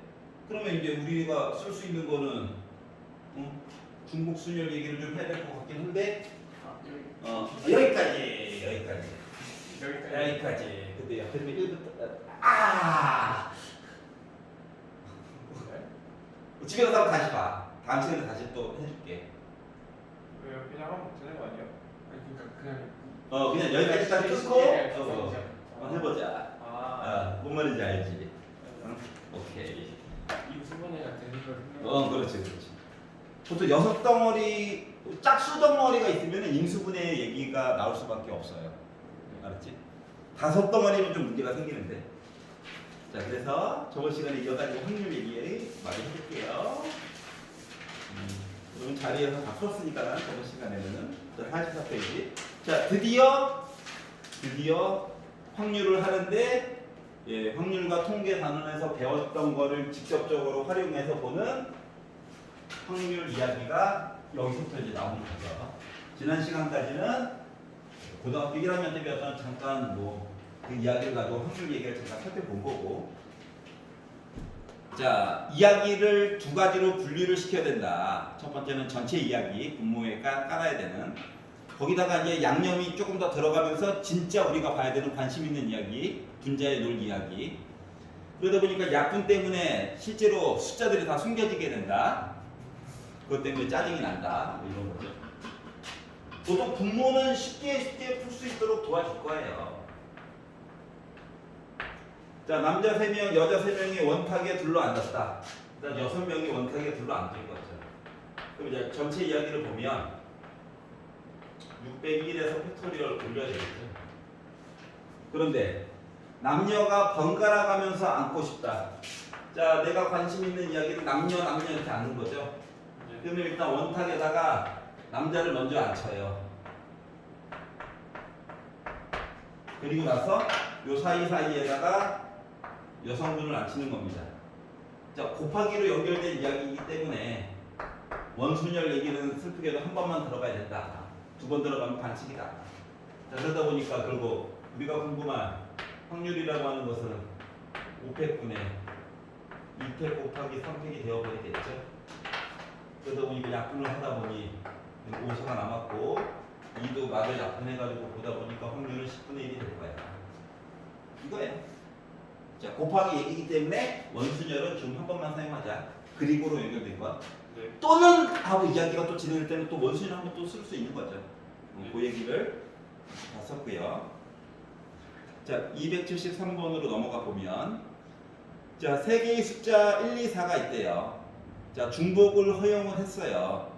그러면 이제 우리가 쓸 수 있는 거는 중복 순열 얘기를 좀 해야 될 것 같긴 한데 여기까지. 근데 옆에 1부터 집에 가서 다시 봐. 다음 시간에 다시 또 해줄게. 왜요? 그냥 하면 되는 거 아니에요? 아니 그러니까 그냥 그냥 여기까지 딱 끊고 해보자. 뭔 말인지 알지? 응? 오케이. 인수분해가 되는 걸 그렇지. 보통 6덩어리, 짝수덩어리가 있으면 인수분해 얘기가 나올 수밖에 없어요. 알았지? 5덩어리면 좀 문제가 생기는데. 자, 그래서 저번 시간에 이어가지고 확률 얘기 많이 해볼게요. 그러면 자리에서 다 풀었으니까 저번 시간에는 44페이지. 자, 드디어 확률을 하는데 확률과 통계 단원에서 배웠던 거를 직접적으로 활용해서 보는 확률 이야기가 여기서부터 이제 나오는 거죠. 지난 시간까지는 고등학교 1학년 때 배웠던 잠깐 그 이야기를 가지고 확률 얘기를 잠깐 살펴본 거고. 자, 이야기를 두 가지로 분류를 시켜야 된다. 첫 번째는 전체 이야기, 분모에 깔아야 되는. 거기다가 이제 양념이 조금 더 들어가면서 진짜 우리가 봐야 되는 관심 있는 이야기, 분자의 놀 이야기. 그러다 보니까 약분 때문에 실제로 숫자들이 다 숨겨지게 된다. 그것 때문에 짜증이 난다. 이런 거죠. 보통 분모는 쉽게 풀 수 있도록 도와줄 거예요. 자, 남자 3명, 여자 3명이 원탁에 둘러앉았다. 일단 6명이 원탁에 둘러앉은 거죠. 그럼 이제 전체 이야기를 보면 601에서 팩토리얼 올려야 되겠죠. 그런데 남녀가 번갈아 가면서 앉고 싶다. 자, 내가 관심 있는 이야기는 남녀 이렇게 앉는 거죠. 그러면 일단 원탁에다가 남자를 먼저 앉혀요. 그리고 나서 요 사이사이에다가 여성분을 앉히는 겁니다. 자, 곱하기로 연결된 이야기이기 때문에 원순열 얘기는 슬프게도 한 번만 들어가야 된다. 2번 들어가면 반칙이다. 자, 그러다 보니까 결국 우리가 궁금한 확률이라고 하는 것은 5팩분의 2팩 곱하기 3팩이 되어버리겠죠. 그러다 보니까 약분을 하다 보니 5수가 남았고 2도 막을 약분해가지고 보다 보니까 확률은 10분의 1이 될 거야. 이거예요. 자, 곱하기 얘기이기 때문에 원순열은 지금 한 번만 사용하자. 그리고로 연결된 것. 네. 또는 하고 이야기가 또 진행될 때는 또 원순열 한번 또 쓸 수 있는 거죠. 그 얘기를 다 썼고요. 자, 273번으로 넘어가 보면 자, 3개의 숫자 1, 2, 4가 있대요. 자, 중복을 허용을 했어요.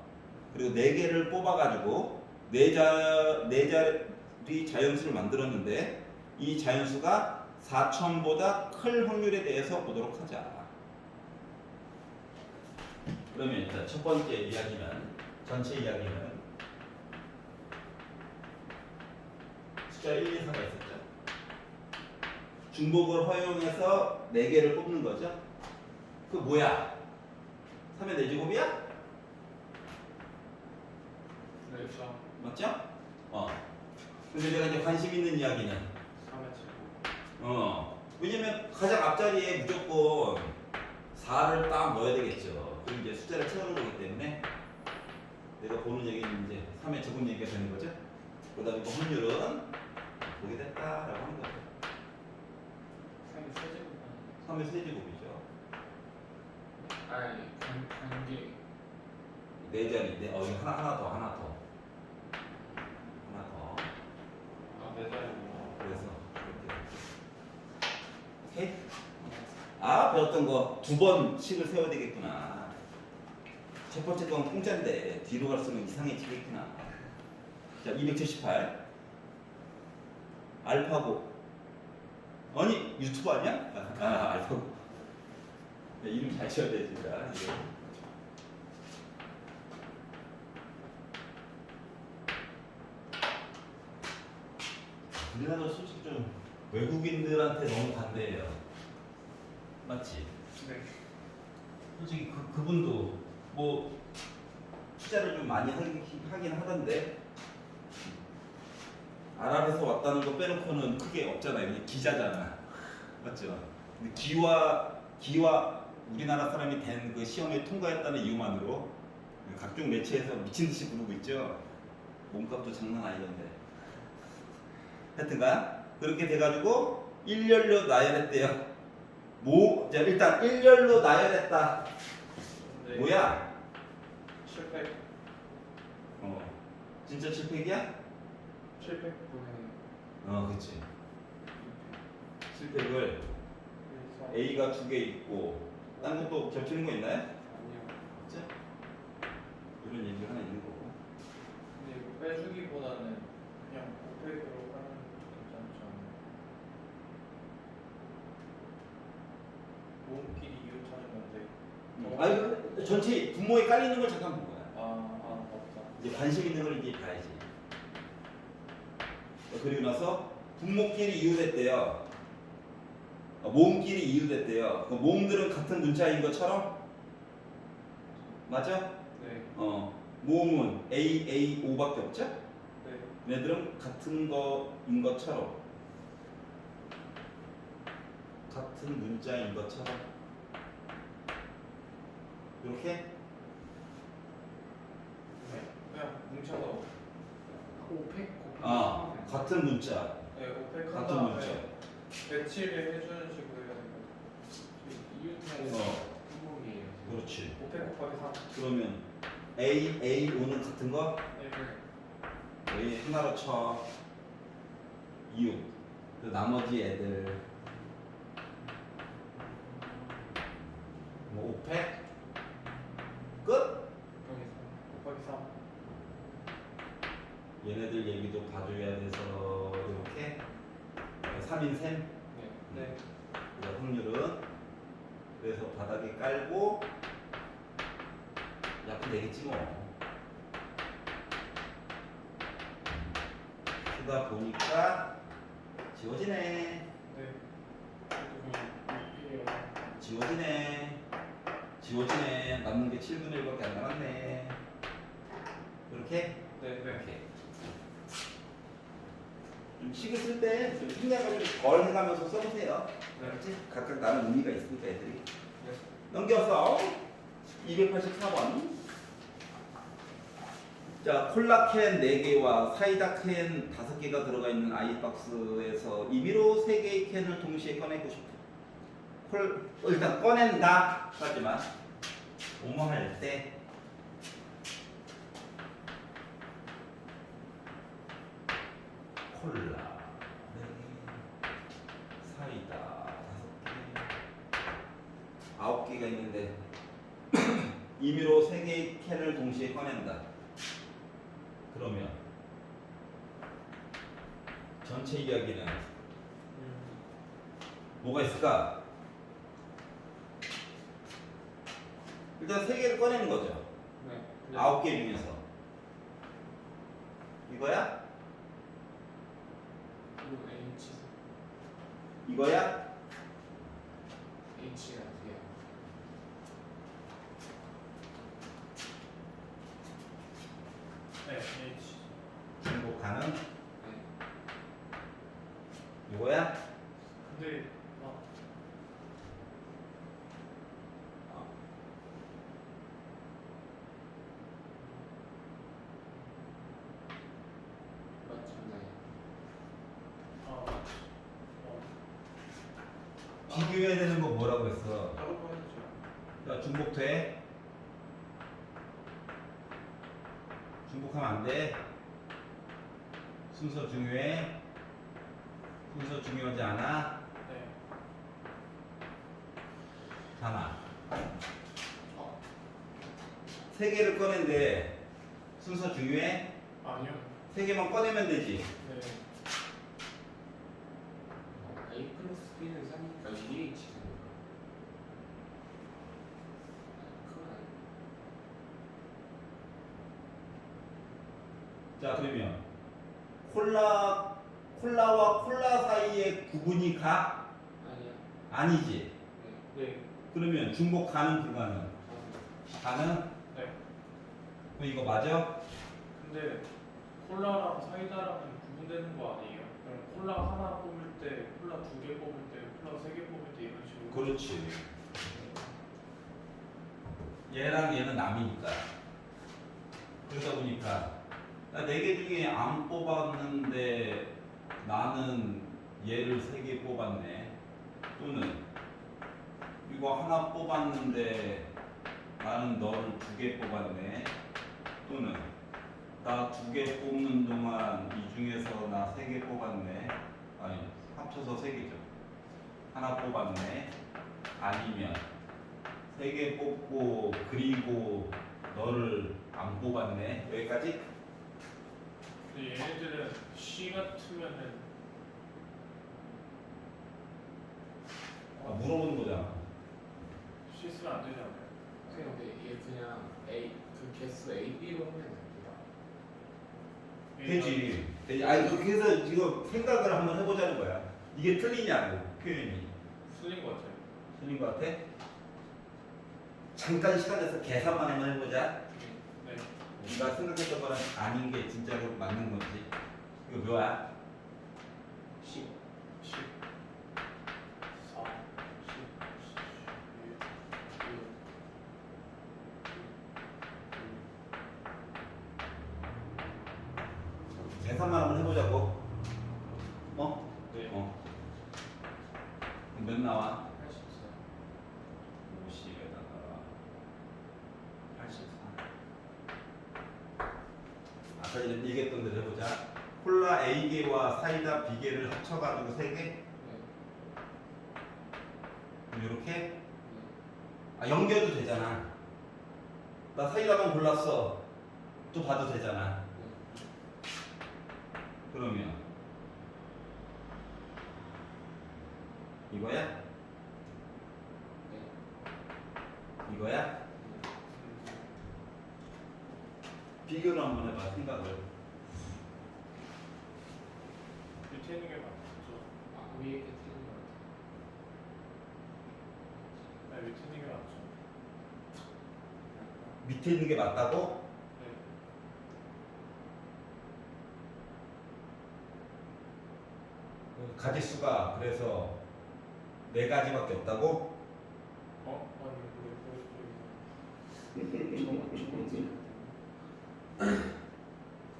그리고 4개를 뽑아가지고 4자리 자연수를 만들었는데 이 자연수가 4,000보다 클 확률에 대해서 보도록 하자. 그러면 일단 첫 번째 이야기는 전체 이야기는 숫자 1, 2, 4가 있었죠. 중복을 허용해서 4개를 뽑는 거죠. 그 뭐야? 3의 4제곱이야? 그렇죠. 맞죠? 근데 내가 이제 관심 있는 이야기는 3의 제곱. 왜냐면 가장 앞자리에 무조건 4를 딱 넣어야 되겠죠. 그럼 이제 숫자를 채우는 거기 때문에 내가 보는 얘기는 이제 3의 제곱 얘기가 되는 거죠. 그다음에 그 확률은 보게 됐다라고 하는 거죠. 3의 세제곱 3의 세제곱이죠. 아니 관계 4자리, 여기 하나 더. 네 자리구나. 그래서 이렇게. 오케이? 배웠던 거 2번씩을 세워야 되겠구나. 첫 번째 건 공짜인데 뒤로 갈수록 이상해지겠구나. 자, 278 알파고. 아니, 유튜브 아니야? 알파고. 야, 이름 잘 지어야 돼 진짜. 이거. 우리나라 솔직히 좀 외국인들한테 너무 반대해요. 맞지? 네. 솔직히 그분도 뭐 투자를 좀 많이 하긴 하던데 아랍에서 왔다는 거 빼놓고는 크게 없잖아요. 그냥 기자잖아. 맞죠? 근데 기와 우리나라 사람이 된 그 시험에 통과했다는 이유만으로 각종 매체에서 미친 듯이 부르고 있죠. 몸값도 장난 아니던데. 하여튼간 그렇게 돼가지고 일렬로 나열했대요. 자, 일단 일렬로 나열했다. 네. 뭐야? 700. 진짜 7팩이야? 700. 그렇지. 7팩을 A가 2개 있고 딴 것도 겹치는 거 있나요? 아니요. 진짜? 이런 얘기가 하나 있는 거고. 근데 이거 빼주기보다는 그냥 500으로 하는 게 괜찮지 않나요? 모음끼리 이유 찾은 건데. 아니 전체 분모에 깔리는 걸 잠깐 본 거야. 맞다. 이제 관심 있는 걸 이제 봐야지. 그리고 나서 분모끼리 이웃했대요. 모음끼리 이웃했대요. 그 모음들은 같은 문자인 것처럼 맞아? 네. 모음은 A, A, O밖에 없죠? 네. 얘들은 같은 거인 것처럼 같은 문자인 것처럼 이렇게 네. 그냥 뭉쳐서 5팩 같은 문자 네, 500 한 같은 다음에 문자 배치를 해주는 식으로 해야 될것 이웃타는 항목이에요. 그렇지. 500 곱하기 3. 그러면 A, A, O는 같은 거? 네. A 하나로 쳐 이웃 그 나머지 애들 뭐 5팩 끝? 곱하기 3. 얘네들 얘기도 봐줘야 돼서 이렇게 3인 셈 네. 그래서 확률은 그래서 바닥에 깔고 약분 되겠지 뭐 쓰다 보니까 지워지네 네. 지워지네 남는 게 7분의 1밖에 안 남았네 이렇게 네. 이렇게 좀 식을 쓸 때 좀 힘내가지고 덜 해가면서 써보세요. 알았지? 각각 나는 의미가 있으니까 애들이. 넘겨서 284번. 자, 콜라캔 4개와 사이다 캔 5개가 들어가 있는 아이스박스에서 임의로 3개의 캔을 동시에 꺼내고 싶다. 일단 꺼낸다 하지만 오모할 때 콜라 4개, 사이다 5개, 9개가 있는데 임의로 3개의 캔을 동시에 꺼낸다. 그러면 전체 이야기는 뭐가 있을까? 일단 3개를 꺼내는 거죠. 네. 9개 중에서 이거야? 그리고 H 이거야? H가 어떻게 해요? 네. H. 중복하는 네. 이거야? 근데 맞잖아요. 비교해야 되는 거 뭐라고 했어? 다른 거 해주죠. 자, 중복돼? 중복하면 안 돼. 순서 중요해. 순서 중요하지 않아. 네. 하나. 3개를 꺼낸데 순서 중요해? 아니요. 3개만 꺼내면 되지. 네. A 플러스 B는 3이니까 2H 되니까. 그건 아니에요. 자, 그러면 콜라와 콜라 사이의 구분이 가? 아니야. 아니지. 네. 네. 그러면 중복 가능 불가능? 가능? 네. 그럼 이거 맞아? 근데 콜라랑 사이다랑은 구분되는 거 아니에요? 그럼 콜라 하나 뽑을 때, 콜라 2개 뽑을 때, 콜라 3개 뽑을 때 이런 식으로. 그렇지. 얘랑 얘는 남이니까. 그러다 보니까 나 4개 중에 안 뽑았는데 나는 얘를 3개 뽑았네. 또는 이거 하나 뽑았는데 나는 너를 2개 뽑았네. 또는 나 2개 뽑는 동안 이 중에서 나 3개 뽑았네. 아니 합쳐서 3개죠. 하나 뽑았네. 아니면 3개 뽑고 그리고 너를 안 뽑았네. 여기까지? 근데 얘네들은 C 같으면은 물어보는 거잖아. C 쓰면 안 되지 않아요? 근데 얘 그냥 A 그 개수 A, B로 하면 됩니다. 되지. 되지. 아니 그래서 지금 생각을 한번 해보자는 거야. 이게 틀리냐고 표현이. 틀린 것 같아요. 틀린 거 같아? 잠깐 시간 내서 계산만 한번 해보자. 네. 네가 생각했던 거는 아닌 게 진짜로 맞는 거지. 이거 뭐야? 10 10 4 10 11 계산만 한번 해보자고. 어? 네. 몇 나와? 84 50에다가 84. 아까 전에 얘기했던 대로 해보자. 콜라 A개와 사이다 B개를 합쳐가지고 3개? 네. 이렇게? 네. 아 연결도 되잖아. 나 사이다만 골랐어. 또 봐도 되잖아. 그러면 이거야? 네. 이거야? 비교를 한번 해봐. 생각을. 밑에 있는 게 맞죠? 아 위에 게 틀린 것 같아요. 네, 밑에 있는 게 맞죠? 밑에 있는 게 맞다고? 네. 가지수가 그래서 4가지밖에 없다고? 아니 그게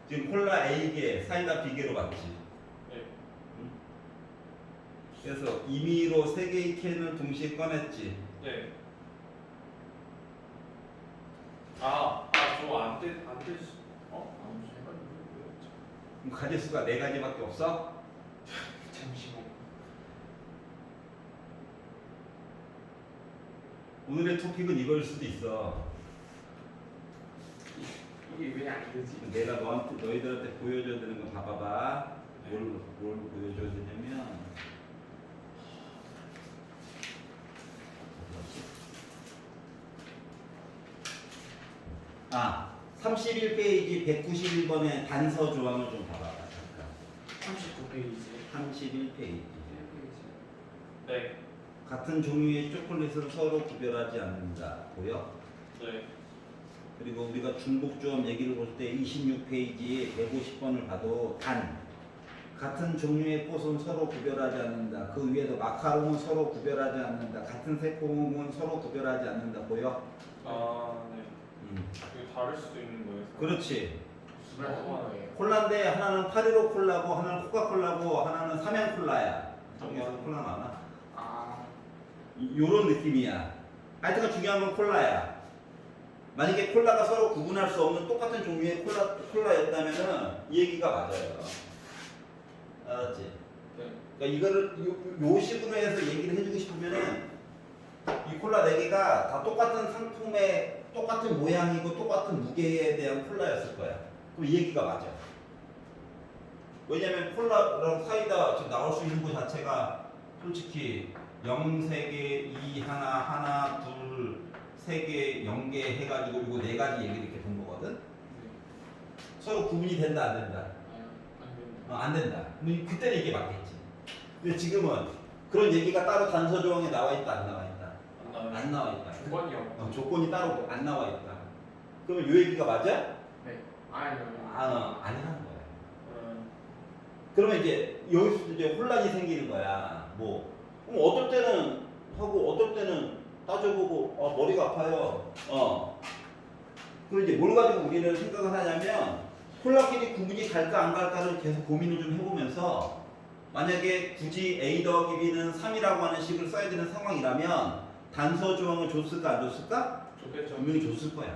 지금 콜라 A개, 사이다 B개로 맞지? 네. 그래서 임의로 3개의 캔을 동시에 꺼냈지? 네. 저안 돼, 안 돼. 그럼 가지수가 4가지밖에 없어? 잠시만. 오늘의 토픽은 이거일 수도 있어. 이게 왜 안 되지? 내가 너희들한테 보여줘야 되는 거 봐봐봐. 뭘 보여줘야 되냐면 아 31페이지 191번의 단서 조항을 좀 봐봐봐. 잠깐. 39페이지. 31페이지. 1페이지. 네. 같은 종류의 초콜릿은 서로 구별하지 않는다. 보여? 네. 그리고 우리가 중복조합 얘기를 볼 때 26페이지 150번을 봐도 단 같은 종류의 꽃은 서로 구별하지 않는다. 그 위에도 마카롱은 서로 구별하지 않는다. 같은 새콤은 서로 구별하지 않는다. 보여? 네. 음. 이거 다를 수도 있는 거예요. 그렇지. 무슨 거예요? 콜라인데 하나는 815 콜라고 하나는 코카콜라고 하나는 삼양 콜라야. 저기서 콜라 나나? 아 요런 느낌이야. 하여튼 중요한 건 콜라야. 만약에 콜라가 서로 구분할 수 없는 똑같은 종류의 콜라였다면은 이 얘기가 맞아요. 알았지? 네. 그러니까 이거를 요 식으로 해서 얘기를 해주고 싶으면은 이 콜라 4개가 다 똑같은 상품의 똑같은 모양이고 똑같은 무게에 대한 콜라였을 거야. 그럼 이 얘기가 맞아. 왜냐면 콜라랑 사이다 지금 나올 수 있는 거 자체가 솔직히 0, 3개, 2, 하나, 둘, 3개, 0개 해가지고 이거 4가지 얘기를 이렇게 본 거거든? 네. 서로 구분이 된다, 안 된다? 안 된다. 안 된다. 그때는 이게 맞겠지. 근데 지금은 그런 얘기가 따로 단서 조항에 나와 있다, 안 나와 있다? 안 나와요. 안 나와 있다. 조건이요. 조건이 따로 안 나와 있다. 그러면 이 얘기가 맞아? 네. 아니요. 아니라는 거야. 음, 그러면 이제 여기서 이제 혼란이 생기는 거야. 뭐, 그럼 어떨 때는 하고 어떨 때는 따져보고 머리가 아파요. 그럼 이제 뭘 가지고 우리는 생각을 하냐면 콜라끼리 구분이 갈까 안 갈까를 계속 고민을 좀 해보면서 만약에 굳이 A 더하기 B는 3이라고 하는 식을 써야 되는 상황이라면 단서 조항을 줬을까 안 줬을까? 좋겠죠. 분명히 줬을 거야.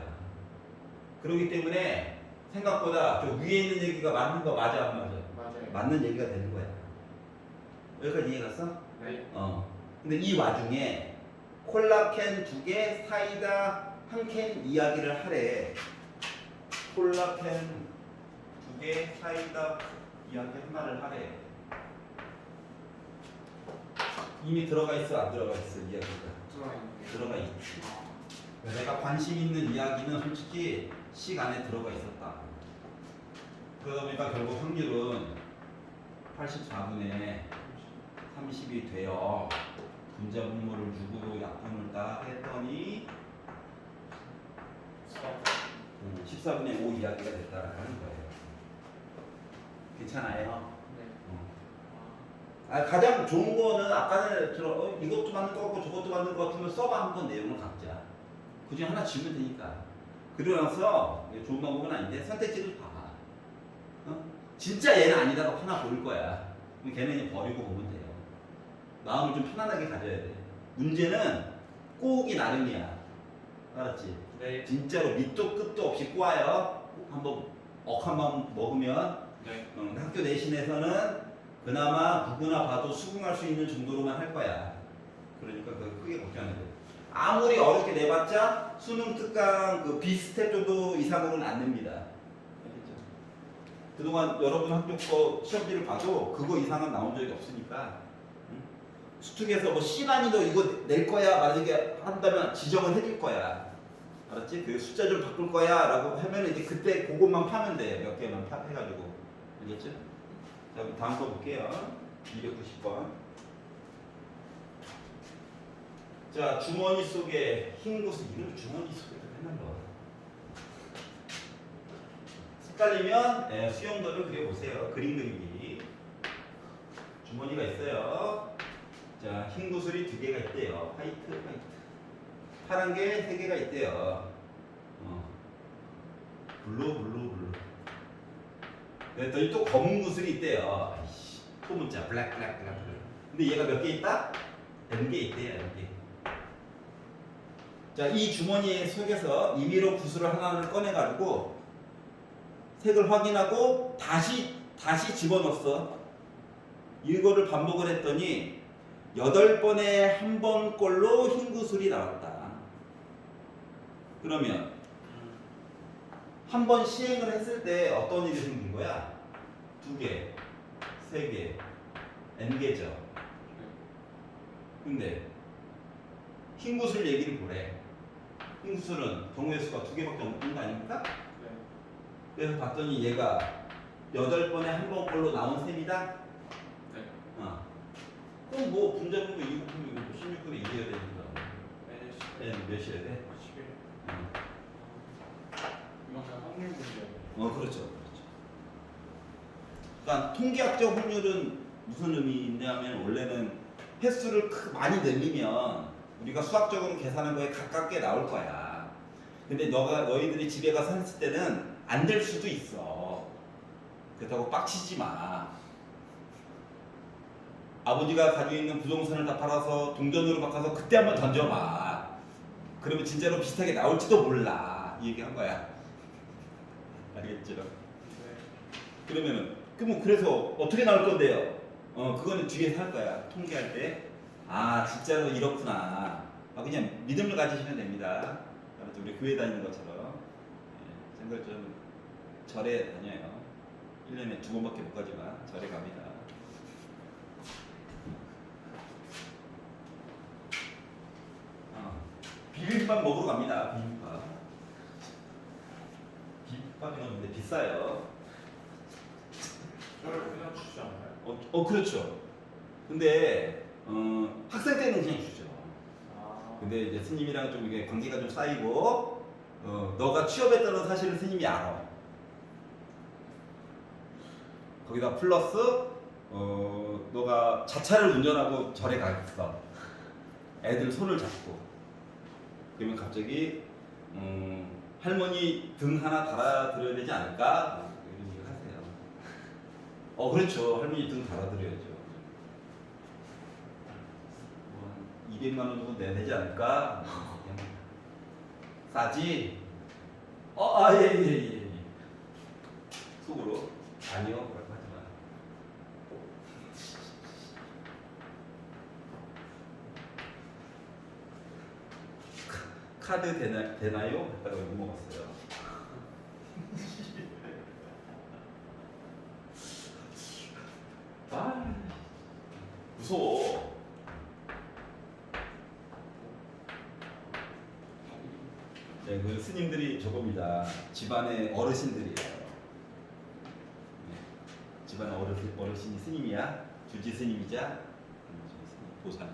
그렇기 때문에 생각보다 저 위에 있는 얘기가 맞는 거 맞아 안 맞아? 맞아요. 맞는 얘기가 되는 거야. 여기까지 이해 갔어? 네. 근데 이 와중에 콜라캔 2개, 사이다 1캔 이야기를 하래. 콜라캔 2개, 사이다 이야기 하나를 하래. 이미 들어가 있어, 안 들어가 있어, 이야기가? 들어가 있는데. 들어가 있지. 내가 관심 있는 이야기는 솔직히 식 안에 들어가 있었다. 그러다 보니까 결국 확률은 84분의 30이 돼요. 분자 분모를 주고 약분을 딱 했더니 14분의 5 이야기가 됐다라는 거예요. 괜찮아요? 네. 가장 좋은 거는 아까는 이것도 맞는 거 같고 저것도 맞는 거 같으면 써봐 한번 내용을 각자. 그 중에 하나 지우면 되니까. 그러고 나서 좋은 방법은 아닌데 선택지를 봐. 진짜 얘는 아니다라고 하나 보일 거야. 그럼 걔는 그냥 버리고 보면 돼요. 마음을 좀 편안하게 가져야 돼. 문제는 꼬우기 나름이야. 알았지? 네. 진짜로 밑도 끝도 없이 꼬아요. 한번 한번 먹으면 네. 학교 내신에서는 그나마 누구나 봐도 수긍할 수 있는 정도로만 할 거야. 그러니까 그거 크게 걱정 안 해도 돼. 아무리 어렵게 내봤자 수능 특강 그 비스텝 정도 이상으로는 안 냅니다. 알겠죠? 그동안 여러분 학교 거 시험지를 봐도 그거 이상은 나온 적이 없으니까. 수특에서 뭐 C난이도 이거 낼 거야 만약에 한다면 지정을 해줄 거야. 알았지? 그 숫자 좀 바꿀 거야 라고 하면 이제 그때 그것만 파면 돼. 몇 개만 해가지고. 알겠죠? 자, 그럼 다음 거 볼게요. 290번. 자, 주머니 속에 흰 구슬. 이름 주머니 속에 맨날 넣어. 헷갈리면 수용도를 그려보세요. 그림 그리기. 주머니가 있어요. 자, 흰 구슬이 2개가 있대요. 화이트. 파란 게 3개가 있대요. 블루. 그랬더니 또 검은 구슬이 있대요. 아이씨, 소문자 블랙. 근데 얘가 몇 개 있다? 0개 있대요. 0개. 자, 이 주머니 속에서 임의로 구슬을 하나를 꺼내가지고 색을 확인하고 다시 집어넣었어. 이거를 반복을 했더니 8번에 한 번꼴로 흰 구슬이 나왔다. 그러면 한 번 시행을 했을 때 어떤 일이 생긴 거야? 2개, 3개, n개죠. 근데 흰 구슬 얘기를 보래. 흰 구슬은 경우의 수가 2개밖에 없는 거 아닙니까? 네. 그래서 봤더니 얘가 8번에 한 번꼴로 나온 셈이다? 네. 그럼 뭐 분자분모 2 곱하면 16분의 1이어야 되니까 NC. 몇이어야 돼? 11. 이건 그냥 확률 문제예요. 그렇죠. 그러니까 통계학적 확률은 무슨 의미냐면 원래는 횟수를 많이 늘리면 우리가 수학적으로 계산한 거에 가깝게 나올 거야. 근데 너희들이 집에 가서 했을 때는 안 될 수도 있어. 그렇다고 빡치지 마. 아버지가 가지고 있는 부동산을 다 팔아서 동전으로 바꿔서 그때 한번 던져봐. 그러면 진짜로 비슷하게 나올지도 몰라. 이 얘기한 거야. 알겠죠? 네. 그러면은 그래서 어떻게 나올 건데요? 그거는 뒤에서 할 거야. 통계할 때. 아, 진짜로 이렇구나. 그냥 믿음을 가지시면 됩니다. 알았죠? 우리 교회 다니는 것처럼. 생각 좀 절에 다녀요. 1년에 2번밖에 못 가지만 절에 갑니다. 비빔밥 먹으러 갑니다. 비빔밥이 근데 비싸요. 저를 그냥 주지 않나요? 그렇죠. 근데 학생 때는 그냥 주죠. 근데 이제 스님이랑 좀 이게 관계가 좀 쌓이고 너가 취업했다는 사실을 스님이 알아. 거기다 플러스 너가 자차를 운전하고 절에 가겠어. 애들 손을 잡고 그러면 갑자기 할머니 등 하나 달아드려야 되지 않을까? 이런 얘기를 하세요. 그렇죠. 할머니 등 달아드려야죠. 뭐 200만 원 정도 내야 되지 않을까? 싸지? 예. 속으로 아니요. 그렇게 하지 마. 카드 되나요? 했다가 욕 먹었어요. 아, 무서워. 네, 그 스님들이 저겁니다. 집안의 어르신들이에요. 네, 집안의 어르신이 스님이야. 주지 스님이자 보살님.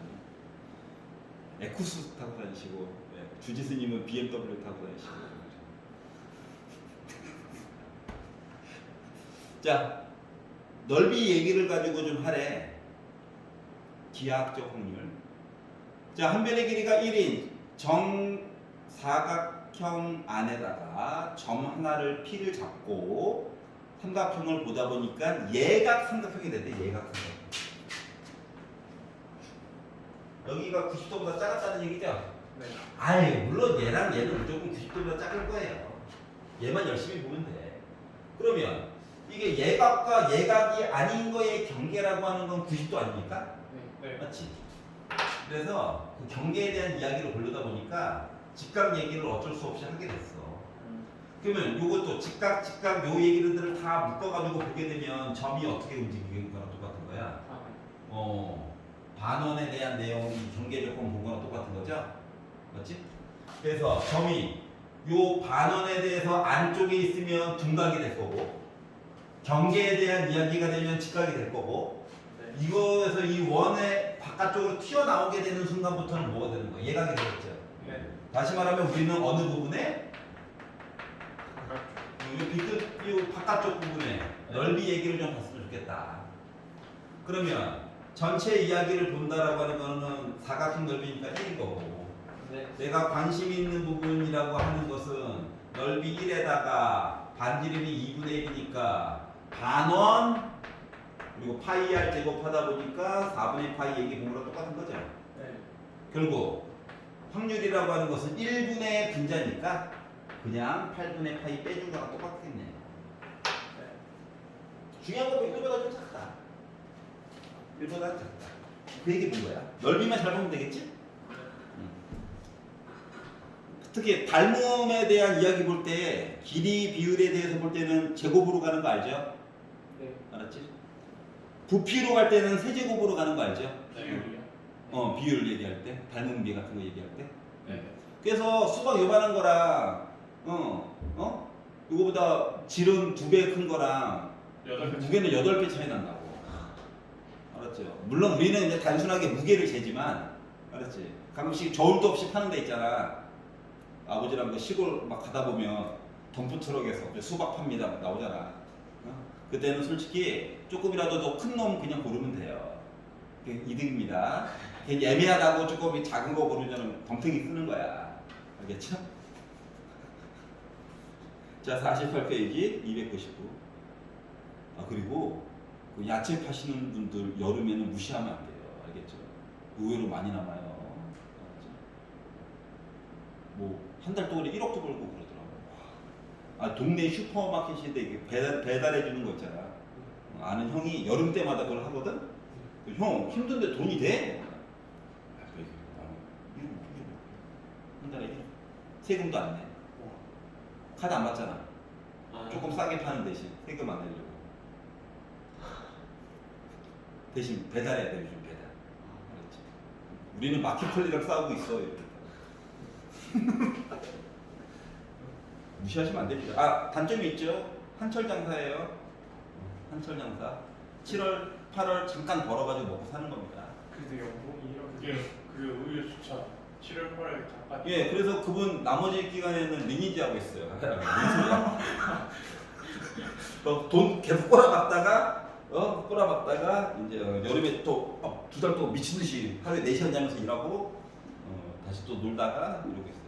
에쿠스 타고 다니시고, 네, 주지 스님은 BMW 타고 다니시고. 자, 넓이 얘기를 가지고 좀 하래. 기하학적 확률. 자, 한 변의 길이가 1인 정사각형 안에다가 점 하나를 P를 잡고 삼각형을 보다 보니까 예각 삼각형이 됐대. 예각 삼각형. 여기가 90도보다 작았다는 얘기죠? 네. 아이, 물론 얘랑 얘는 무조건 90도보다 작을 거예요. 얘만 열심히 보면 돼. 그러면 이게 예각과 예각이 아닌 거의 경계라고 하는 건 90도 아닙니까? 네. 맞지? 그래서 그 경계에 대한 이야기를 보려다 보니까 직각 얘기를 어쩔 수 없이 하게 됐어. 그러면 요것도 직각 요 얘기들을 다 묶어가지고 보게 되면 점이 어떻게 움직이는 거랑 똑같은 거야. 반원에 대한 내용이 경계 조건 본 거랑 똑같은 거죠? 맞지? 그래서 점이 요 반원에 대해서 안쪽에 있으면 둔각이 될 거고 경계에 대한 이야기가 되면 직각이 될 거고 네. 이거에서 이 원의 바깥쪽으로 튀어나오게 되는 순간부터는 뭐가 되는 거야? 예각이 되겠죠? 네. 다시 말하면 우리는 어느 부분에? 이 비끝, 이 바깥쪽 부분에 넓이 얘기를 좀 봤으면 좋겠다. 그러면 전체 이야기를 본다라고 하는 거는 사각형 넓이니까 1인 거고 네. 내가 관심 있는 부분이라고 하는 것은 넓이 1에다가 반지름이 2분의 1이니까 반원 그리고 파이 r 제곱하다 보니까 4분의 파이 얘기 본 거랑 똑같은 거죠. 네. 결국 확률이라고 하는 것은 1분의 분자니까 그냥 8분의 파이 빼준 거랑 똑같겠네. 네. 중요한 건 1보다 좀 작다. 1보다 작다. 그 얘기 본 거야. 넓이만 잘 보면 되겠지? 특히 닮음에 대한 이야기 볼 때 길이 비율에 대해서 볼 때는 제곱으로 가는 거 알죠? 네. 알았지? 부피로 갈 때는 세제곱으로 가는 거 알죠? 비율이요? 비율 얘기할 때 닮음비 같은 거 얘기할 때. 네. 그래서 수박 요만한 거랑 이거보다 질은 2배 큰 거랑 무게는 8배 차이 난다고. 알았죠? 물론 우리는 이제 단순하게 무게를 재지만 알았지? 가끔씩 저울도 없이 파는 데 있잖아. 아버지랑 그 시골 막 가다 보면 덤프 트럭에서 수박 팝니다 나오잖아. 그때는 솔직히 조금이라도 더 큰 놈 그냥 고르면 돼요. 그게 이득입니다. 애매하다고 조금 작은 거 고르면 덤탱이 쓰는 거야. 알겠죠? 자, 48페이지 299. 그리고 그 야채 파시는 분들 여름에는 무시하면 안 돼요. 알겠죠? 의외로 많이 남아요. 뭐 한 달 동안에 1억도 벌고 그러더라고. 동네 슈퍼마켓인데 이게 배달해 주는 거 있잖아. 아는 형이 여름 때마다 그걸 하거든. 형 힘든데 돈이 돼? 한 달에 1억. 세금도 안 내. 카드 안 받잖아. 조금 싸게 파는 대신 세금 안 내려고. 대신 배달해야 돼 요즘 배달. 그렇지. 우리는 마켓플레이랑 싸우고 있어. 무시하시면 안 됩니다. 단점이 있죠. 한철 장사예요. 한철 장사. 7월, 8월 잠깐 벌어가지고 먹고 사는 겁니다. 그래도 연봉이 이렇게 그게 오히려 좋죠. 7월 8월 잠깐. 예, 그래서 그분 나머지 기간에는 리니지 하고 있어요. 무슨 소리야? 돈 계속 꼬라박다가 이제 여름에 또 2달 동안 미친 듯이 하루에 4시간 자면서 일하고 다시 또 놀다가 이러고 있어요.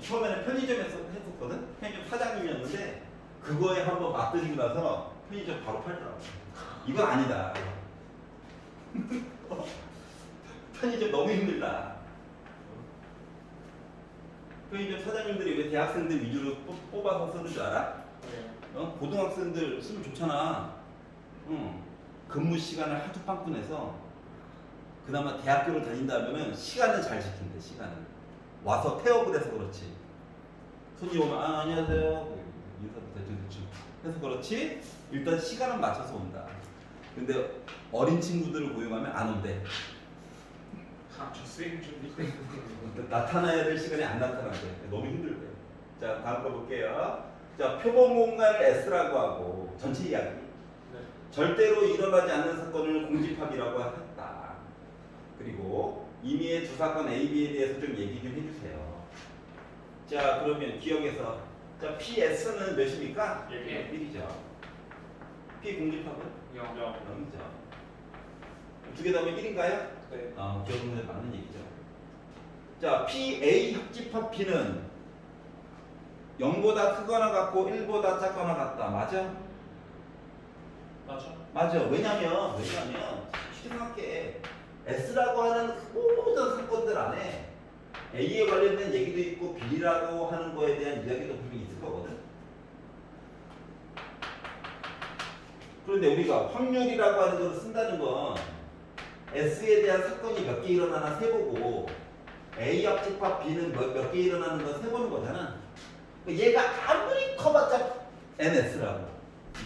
처음에는 편의점에서 했었거든. 편의점 사장님이었는데 그거에 한번 맞들리고 나서 편의점 바로 팔더라고. 이건 아니다. 편의점 너무 힘들다. 편의점 사장님들이 왜 대학생들 위주로 뽑아서 쓰는 줄 알아? 고등학생들 쓰면 좋잖아. 근무 시간을 하도 빵꾸내서 그나마 대학교를 다닌다면은 시간은 잘 지킨대. 시간은 와서 폐업을 해서 그렇지. 손님 오면 안녕하세요 인사도 대충 해서 그렇지. 일단 시간은 맞춰서 온다. 근데 어린 친구들을 고용하면 안 온대. 저 수행 준비. 나타나야 될 시간에 안 나타난대. 너무 힘들대. 자, 다음 거 볼게요. 자, 표본 공간을 S라고 하고 전체 이야기. 네. 절대로 일어나지 않는 사건을 공집합이라고 했다. 그리고 이미의 두 사건 A, B에 대해서 좀 얘기 좀 해주세요. 자, 그러면 기억에서 자, PS는 몇입니까? 1이죠. P 공집합은 0이죠. 두 개 더하면 1인가요? 네. 기억에 맞는 얘기죠. 자, PA 합집합 P는 0보다 크거나 같고 1보다 작거나 같다. 맞아? 맞죠? 맞아. 왜냐면 생각해. S라고 하는 모든 사건들 안에 A에 관련된 얘기도 있고 B라고 하는 거에 대한 이야기도 분명히 있을 거거든. 그런데 우리가 확률이라고 하는 걸 쓴다는 건 S에 대한 사건이 몇 개 일어나나 세보고 A 합집합 B는 몇 개 일어나는 거 세보는 거잖아. 얘가 아무리 커봤자 NS라고.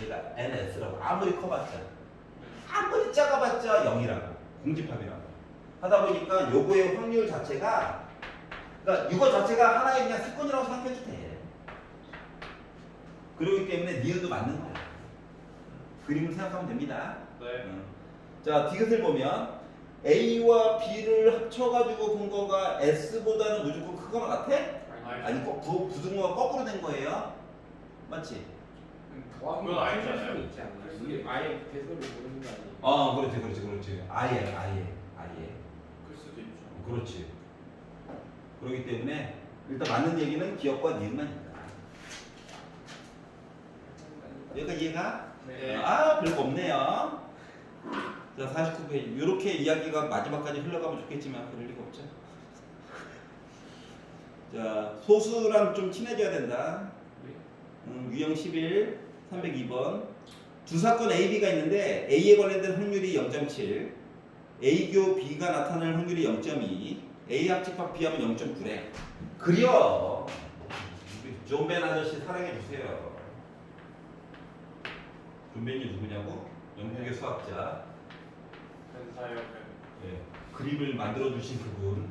얘가 NS라고. 아무리 커봤자. 아무리 작아봤자 0이라고. 공집합이라고. 하다 보니까 요거의 확률 자체가 그러니까 이거 자체가 하나의 그냥 사건이라고 생각해도 돼. 그렇기 때문에 니은도 맞는 거야. 그림을 생각하면 됩니다. 네. 자, 디귿을 보면 A와 B를 합쳐가지고 본 거가 S보다는 무조건 크거나 같아? 아니, 부등호가 거꾸로 된 거예요. 맞지? 더하기 그건 아니잖아요. 수는 있지 않나요? 이게 아예 배수를 모르는 거 아니에요? 그렇지. 아예. 클 수도 있죠. 그렇지. 그렇기 때문에 일단 맞는 얘기는 기억과 니은만 있다. 여기가 이해가? 네. 별거 없네요. 자, 49페이지. 이렇게 이야기가 마지막까지 흘러가면 좋겠지만 그럴 리가 없죠. 자, 소수랑 좀 친해져야 된다. 유형 11, 302번. 두 사건 A, B가 있는데 A에 관련된 확률이 0.7, A교 B가 나타날 확률이 0.2, A 합집합 B하면 0.9래. 그려. 존벤 아저씨 사랑해 주세요. 존벤이 누구냐고? 영국의 수학자. 벤사요. 예, 그림을 만들어 주신 그분.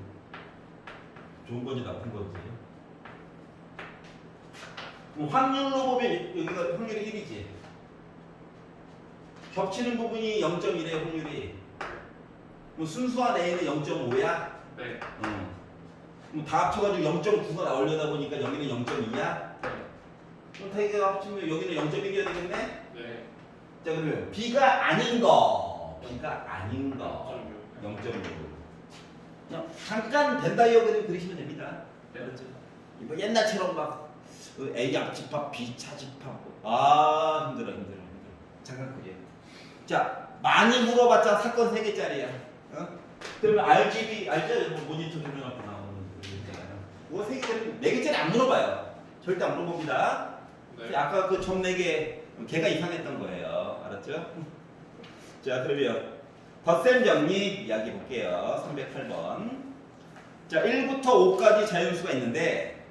좋은 건지 나쁜 건지. 확률로 보면 여기가 확률이 1이지. 겹치는 부분이 0.1의 확률이. 순수한 A는 0.5야? 네. 다 합쳐가지고 0.9가 나오려다 보니까 여기는 0.2야? 그럼 다 이게 합치면 여기는 0.1이어야 되겠네? 네. 자, 그러면 B가 아닌 거. 0.6. 그냥 잠깐 벤 다이어그램 그리시면 됩니다. 그렇죠? 이거 옛날처럼 막 A 합집합, B 차집합. 힘들어. 잠깐 그래. 자, 많이 물어봤자 사건 3개짜리야. 그러면 RGB, 알죠? 모니터 조명 앞에 나오는 거잖아요. 그거 3개짜리, 4개짜리 안 물어봐요. 절대 안 물어봅니다. 네. 아까 그 점 4개, 걔가 이상했던 거예요. 알았죠? 자, 그러면 덧셈 정리 이야기 볼게요. 308번. 자, 1부터 5까지 자연수가 있는데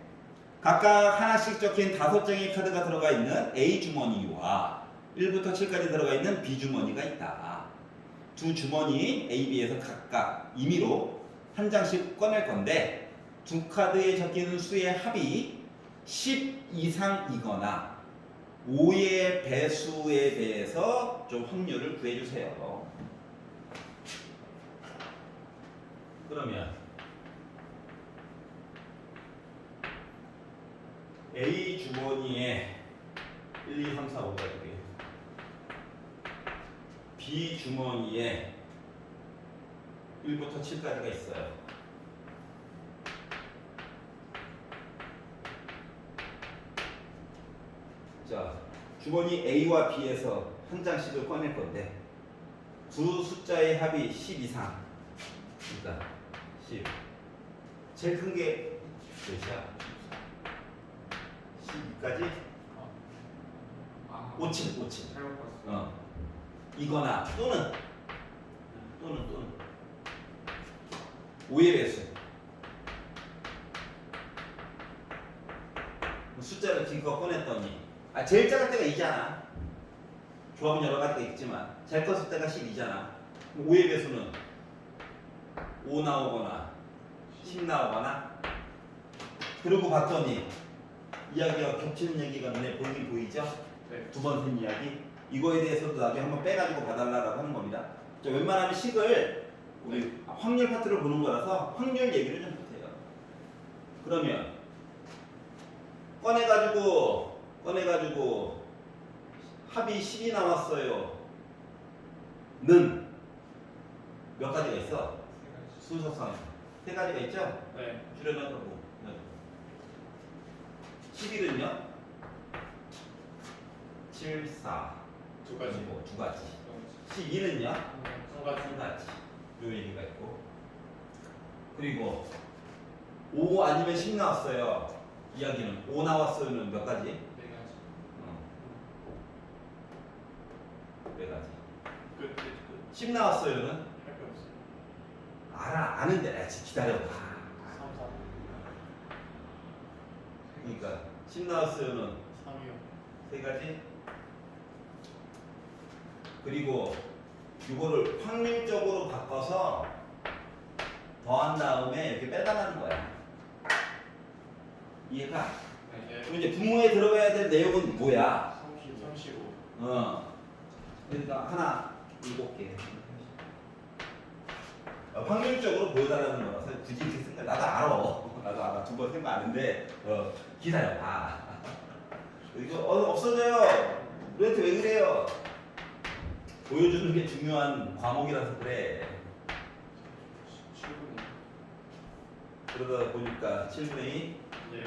각각 하나씩 적힌 5장의 카드가 들어가 있는 A 주머니와 1부터 7까지 들어가 있는 B 주머니가 있다. 두 주머니 A, B에서 각각 임의로 한 장씩 꺼낼 건데 두 카드에 적힌 수의 합이 10 이상이거나 5의 배수에 대해서 좀 확률을 구해주세요. 그러면 A 주머니에 1, 2, 3, 4, 5가 있고요. B 주머니에 1부터 7까지가 있어요. 자, 주머니 A와 B에서 한 장씩을 꺼낼 건데 두 숫자의 합이 10 이상. 그러니까 10. 제일 큰 게 몇이야? 12까지? 아, 57. 잘못 봤어요. 이거나 또는 5의 배수. 숫자를 지금껏 꺼냈더니 제일 작은 때가 2잖아. 조합은 여러 가지가 있지만 제일 컸을 때가 12잖아. 5의 배수는 5 나오거나 10 나오거나. 그러고 봤더니 이야기가 겹치는 얘기가 눈에 보이긴 보이죠? 네. 두 번 쓴 이야기. 이거에 대해서도 나중에 한번 빼가지고 봐달라고 하는 겁니다. 자, 웬만하면 식을 우리 확률 파트를 보는 거라서 확률 얘기를 좀 해주세요. 그러면 꺼내가지고 합이 10이 나왔어요. 는 몇 가지가 있어? 순서상 세 가지가 있죠? 네. 줄여놔도 11은요? 7, 4 두 가지. 두 가지. 12는요? 한 가지. 한 가지. 요 얘기가 있고. 그리고 5 아니면 10 나왔어요. 이야기는 5 나왔어요는 몇 가지? 네 가지. 네 가지. 끝. 10 나왔어요는 할게 없어요. 아는데 기다려봐. 3, 4. 그러니까 10 나왔어요는 3이요. 세 가지. 그리고 이거를 확률적으로 바꿔서 더한 다음에 이렇게 빼달라는 거야. 이해가? 네. 그럼 이제 부모에 들어가야 될 내용은 뭐야? 35. 그러니까 하나 7개. 확률적으로 보여달라는 거라서 굳이 이렇게 쓴 거야. 나도 알아. 두 번 쓴 거 아는데 기다려봐. 이거 없어져요. 우리한테 왜 그래요? 보여주는 게 중요한 과목이라서 그래. 7분이. 그러다 보니까 7분의 2. 네.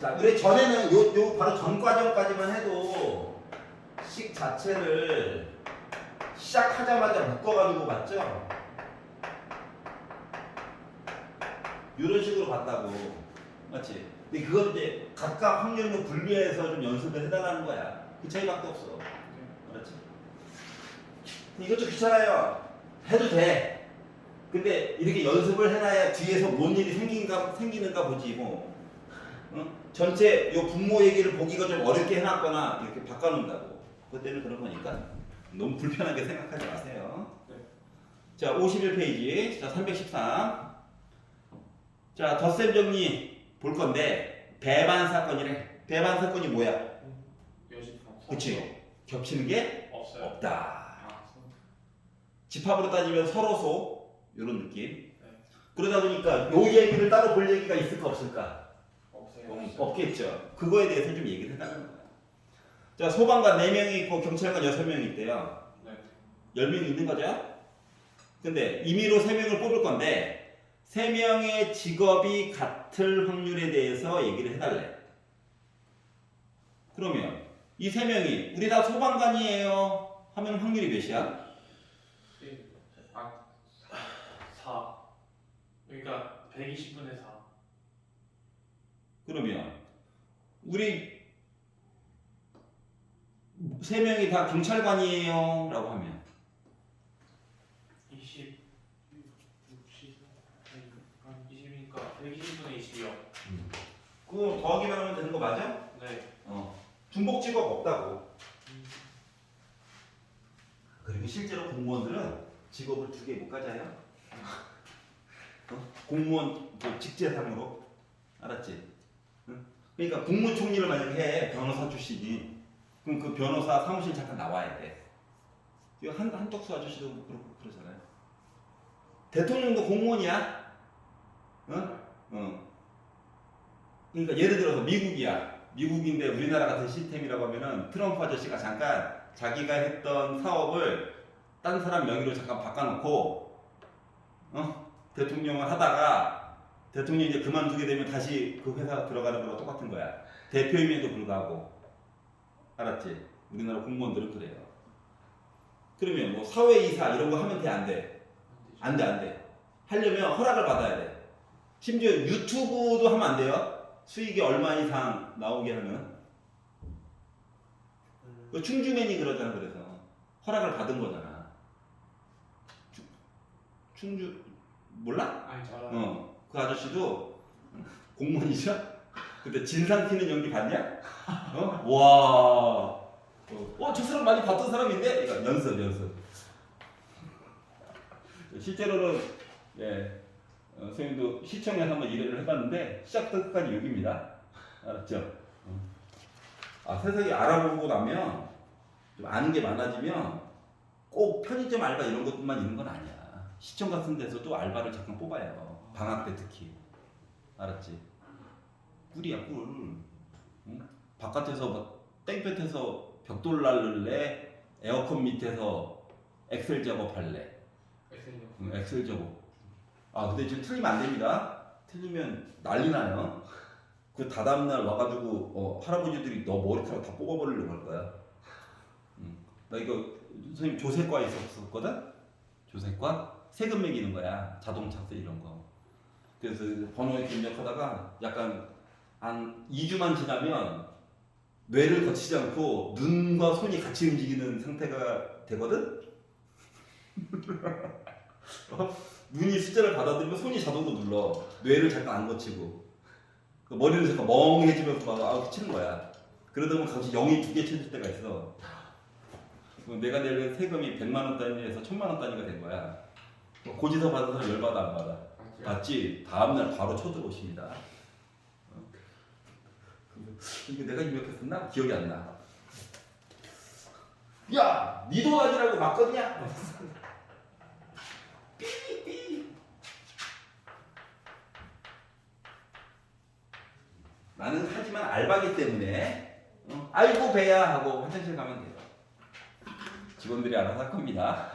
자, 그래 전에는 요 바로 전 과정까지만 해도 식 자체를 시작하자마자 묶어가지고 봤죠? 이런 식으로 봤다고. 맞지? 근데 그건 이제 각각 확률로 분리해서 좀 연습을 해달라는 거야. 그 차이밖에 없어. 알았지? 이것도 귀찮아요. 해도 돼. 근데 이렇게 연습을 해놔야 뒤에서 뭔 일이 생기는가 보지 뭐. 응? 전체 요 분모 얘기를 보기가 좀 어렵게 해놨거나 이렇게 바꿔놓는다고. 그때는 그런 거니까 너무 불편하게 생각하지 마세요. 네. 자, 51페이지. 자, 313. 자, 덧셈 정리 볼 건데 배반 사건이래. 배반 사건이 뭐야? 여집합. 그치? 겹치는 게 없어요. 없다. 아, 집합으로 따지면 서로소 이런 느낌. 네. 그러다 보니까 요 얘기를 따로 볼 얘기가 있을까 없을까? 없어요. 없겠죠. 그거에 대해서 좀 얘기를 해달라는 거야. 자, 소방관 4명이 있고 경찰관 6명이 있대요. 네. 10명이 있는 거죠. 근데 임의로 3명을 뽑을 건데 3명의 직업이 같을 확률에 대해서 얘기를 해달래. 그러면 이 3명이 우리 다 소방관이에요 하면 확률이 몇이야? 4. 그러니까 120분의 4. 그러면 우리 3명이 다 경찰관이에요 라고 하면 20, 60, 20이니까 120분의 20이요. 그거 더하기만 하면 되는 거 맞아? 네. 중복 직업 없다고. 그리고 실제로 공무원들은 직업을 2개 못 가져요. 공무원 뭐 직제상으로. 알았지? 응? 그러니까 국무총리를 만약에 해, 변호사 출신이. 그럼 그 변호사 사무실 잠깐 나와야 돼. 이거 한덕수 아저씨도 뭐 그러잖아요. 대통령도 공무원이야. 그러니까 예를 들어서 미국이야. 미국인데 우리나라 같은 시스템이라고 하면은 트럼프 아저씨가 잠깐 자기가 했던 사업을 딴 사람 명의로 잠깐 바꿔놓고 대통령을 하다가 대통령이 이제 그만두게 되면 다시 그 회사 들어가는 거랑 똑같은 거야. 대표임에도 불구하고. 알았지? 우리나라 공무원들은 그래요. 그러면 뭐 사회이사 이런 거 하면 돼? 안 돼? 안 돼, 안 돼. 하려면 허락을 받아야 돼. 심지어 유튜브도 하면 안 돼요. 수익이 얼마 이상 나오게 하면. 그 충주맨이 그러잖아. 그래서 허락을 받은 거잖아. 충주 몰라? 아니 저랑 그 아저씨도 공무원이죠? 그때 진상 튀는 연기 봤냐? 와. 저 사람 많이 봤던 사람인데? 이거 연습. 실제로는 선생님도 시청에서 한번 일을 해봤는데 시작부터 끝까지 욕입니다. 알았죠? 세상에 알아보고 나면 좀 아는 게 많아지면 꼭 편의점 알바 이런 것뿐만 있는 건 아니야. 시청 같은 데서도 알바를 잠깐 뽑아요. 방학 때 특히. 알았지? 꿀이야 꿀. 응? 바깥에서 막 땡볕에서 벽돌 날를래? 에어컨 밑에서 엑셀 작업할래? 엑셀 작업. 근데 지금 틀리면 안 됩니다. 틀리면 난리 나요. 그 다다음날 와가지고 할아버지들이 너 머리카락 다 뽑아버리려고 할 거야. 나 이거 선생님 조세과에 있었거든? 조세과? 세금 매기는 거야. 자동차세 이런 거. 그래서 번호에 입력하다가 약간 한 2주만 지나면 뇌를 거치지 않고 눈과 손이 같이 움직이는 상태가 되거든? 눈이 숫자를 받아들이면 손이 자동으로 눌러. 뇌를 잠깐 안 거치고. 머리는 잠깐 멍해지면서 막 치는 거야. 그러다 보면 가끔씩 0이 2개 쳐질 때가 있어. 내가 낼 세금이 100만 원 단위에서 1000만 원 단위가 된 거야. 고지서 받은 사람 열받아 안 받아? 받지? 다음날 바로 쳐들어오십니다. 이거 내가 입력했었나? 기억이 안 나. 야! 니 돈 아니라고 맞거든요? 삐삐. 나는 하지만 알바기 때문에 아이고 배야 하고 화장실 가면 돼요. 직원들이 알아서 할 겁니다.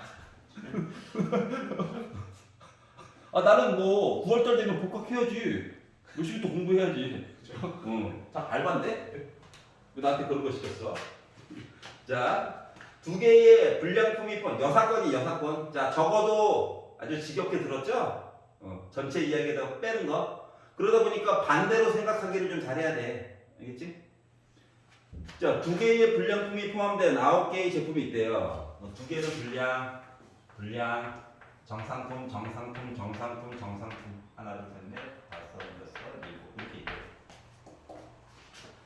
나는 뭐 9월달 되면 복학해야지. 열심히 또 공부해야지. 다 알바인데? 왜 나한테 그런 거 시켰어? 자, 2개의 불량품이 여사건이 여사건. 자, 적어도 아주 지겹게 들었죠? 전체 이야기에다가 빼는 거. 그러다 보니까 반대로 생각하기를 좀 잘해야 돼. 알겠지? 자, 2개의 불량품이 포함된 9개의 제품이 있대요. 2개는 불량, 정상품, 하나, 둘, 셋, 넷, 다섯, 여섯, 일곱 이렇게 있대요.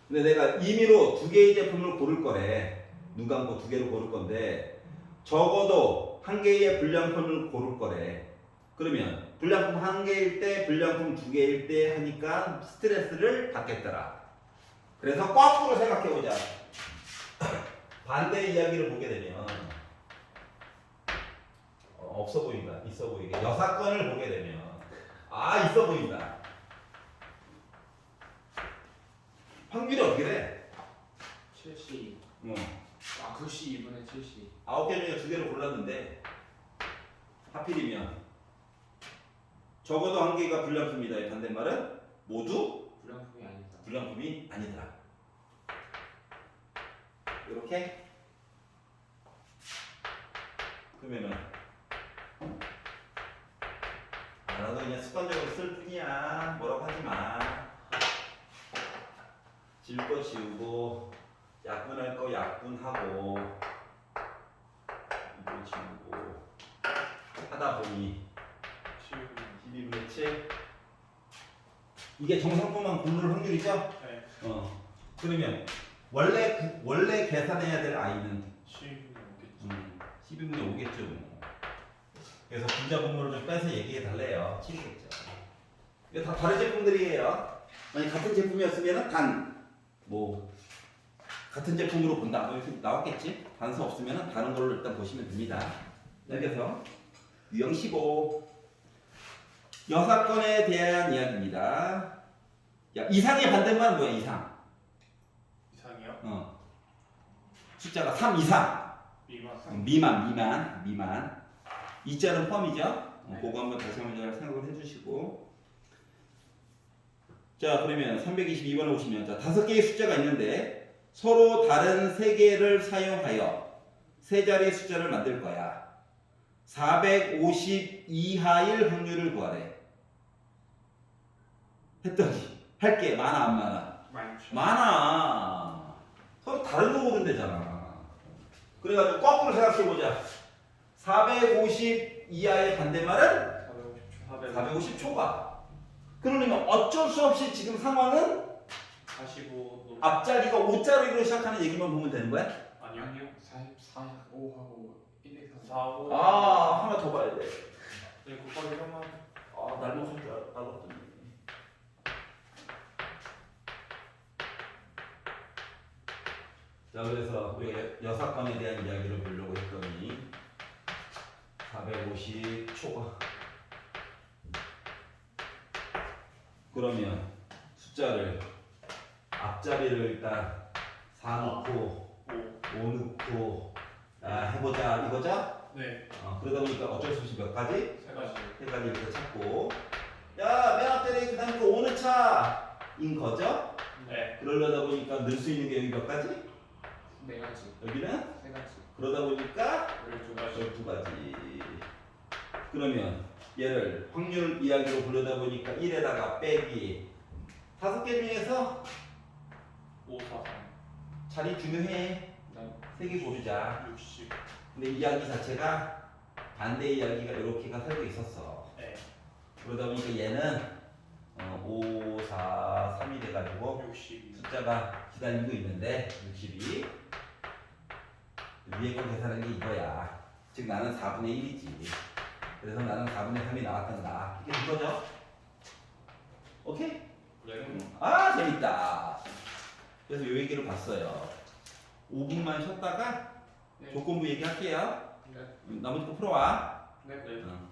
근데 내가 임의로 2개의 제품을 고를 거래. 눈 감고 2개로 고를 건데 적어도 1개의 불량품을 고를 거래. 그러면 불량품 1개일 때, 불량품 2개일 때 하니까 스트레스를 받겠더라. 그래서 거꾸로 생각해보자. 반대 이야기를 보게 되면 없어 보인다, 있어 보이게. 여사건을 보게 되면 있어 보인다. 확률이 어떻게 돼? 70. 글씨 2분의 70. 9개 중에 2개를 골랐는데 하필이면 적어도 1개가 불량품이다. 반대말은 모두 불량품이 아니더라. 이렇게 그러면은 나도 그냥 습관적으로 쓸 뿐이야. 뭐라고 하지 마. 지울 거 지우고 약분할 거 약분하고 이거 지우고 하다 보니 12분의 7 이게 정상품만 고를 확률이죠? 네. 그러면 원래 계산해야 될 i는 12분의 12분의 5겠죠. 그래서 분자 분모를 좀 빼서 얘기해 달래요. 7이겠죠. 이게 다 다른 제품들이에요. 만약 같은 제품이었으면 같은 제품으로 본다. 이렇게 나왔겠지? 단서 없으면 다른 걸로 일단 보시면 됩니다. 여기서 유형 15 여사건에 대한 이야기입니다. 이상의 반대말은 뭐야? 이상이요? 숫자가 3 이상. 미만. 미만. 이자는 펌이죠? 네. 그거 한번 다시 한번 잘 생각을 해주시고. 자, 그러면 322번에 보시면 자, 5개의 숫자가 있는데 서로 다른 3개를 사용하여 세 자리의 숫자를 만들 거야. 450 이하일 확률을 구하래. 했더니 할 게 많아 안 많아? 많죠. 많아. 서로 다른 거 보면 되잖아. 그래가지고 거꾸로 생각해보자. 450 이하의 반대말은 450초. 450초가. 그러려면 어쩔 수 없이 지금 상황은 45도. 앞자리가 5자리로 시작하는 얘기만 보면 되는 거야? 아니요. 44, 5하고 1, 2, 3. 4, 5. 아, 하나 더 봐야 돼. 네, 곱하기 3만. 아, 날먹은 줄 알았더니. 자, 그래서 우리가 여사건에 대한 이야기를 보려고 했더니 450초가. 그러면 숫자를 앞자리를 일단 4 넣고 5 넣고 해보자 이거죠? 네. 그러다 보니까 어쩔 수 없이 몇 가지? 세 가지. 세 가지 이렇게 찾고 야, 맨 앞자리 그 다음에 또 5는 차인 거죠? 네. 그러려다 보니까 넣을 수 있는 게 여기 몇 가지? 4가지. 여기는? 3가지. 그러다 보니까 12가지. 12가지. 그러면 얘를 확률 이야기로 부르다 보니까 1에다가 빼기 5개 중에서 5, 4, 3. 자리 중요해. 네. 3개 고르자. 60. 근데 이야기 자체가 반대 이야기가 이렇게가 살고 있었어. 네. 그러다 보니까 얘는 5, 4, 3이 돼가지고 62. 숫자가 기다리고 있는데 62. 위에 걸 계산하는 게 이거야. 즉 나는 4분의 1이지. 그래서 나는 4분의 3이 나왔단다. 이게 이거죠? 오케이? 네. 아, 재밌다. 그래서 요 얘기를 봤어요. 5분만 쉬었다가 네. 조건부 얘기할게요. 네. 나머지 거 풀어와. 네. 네. 어.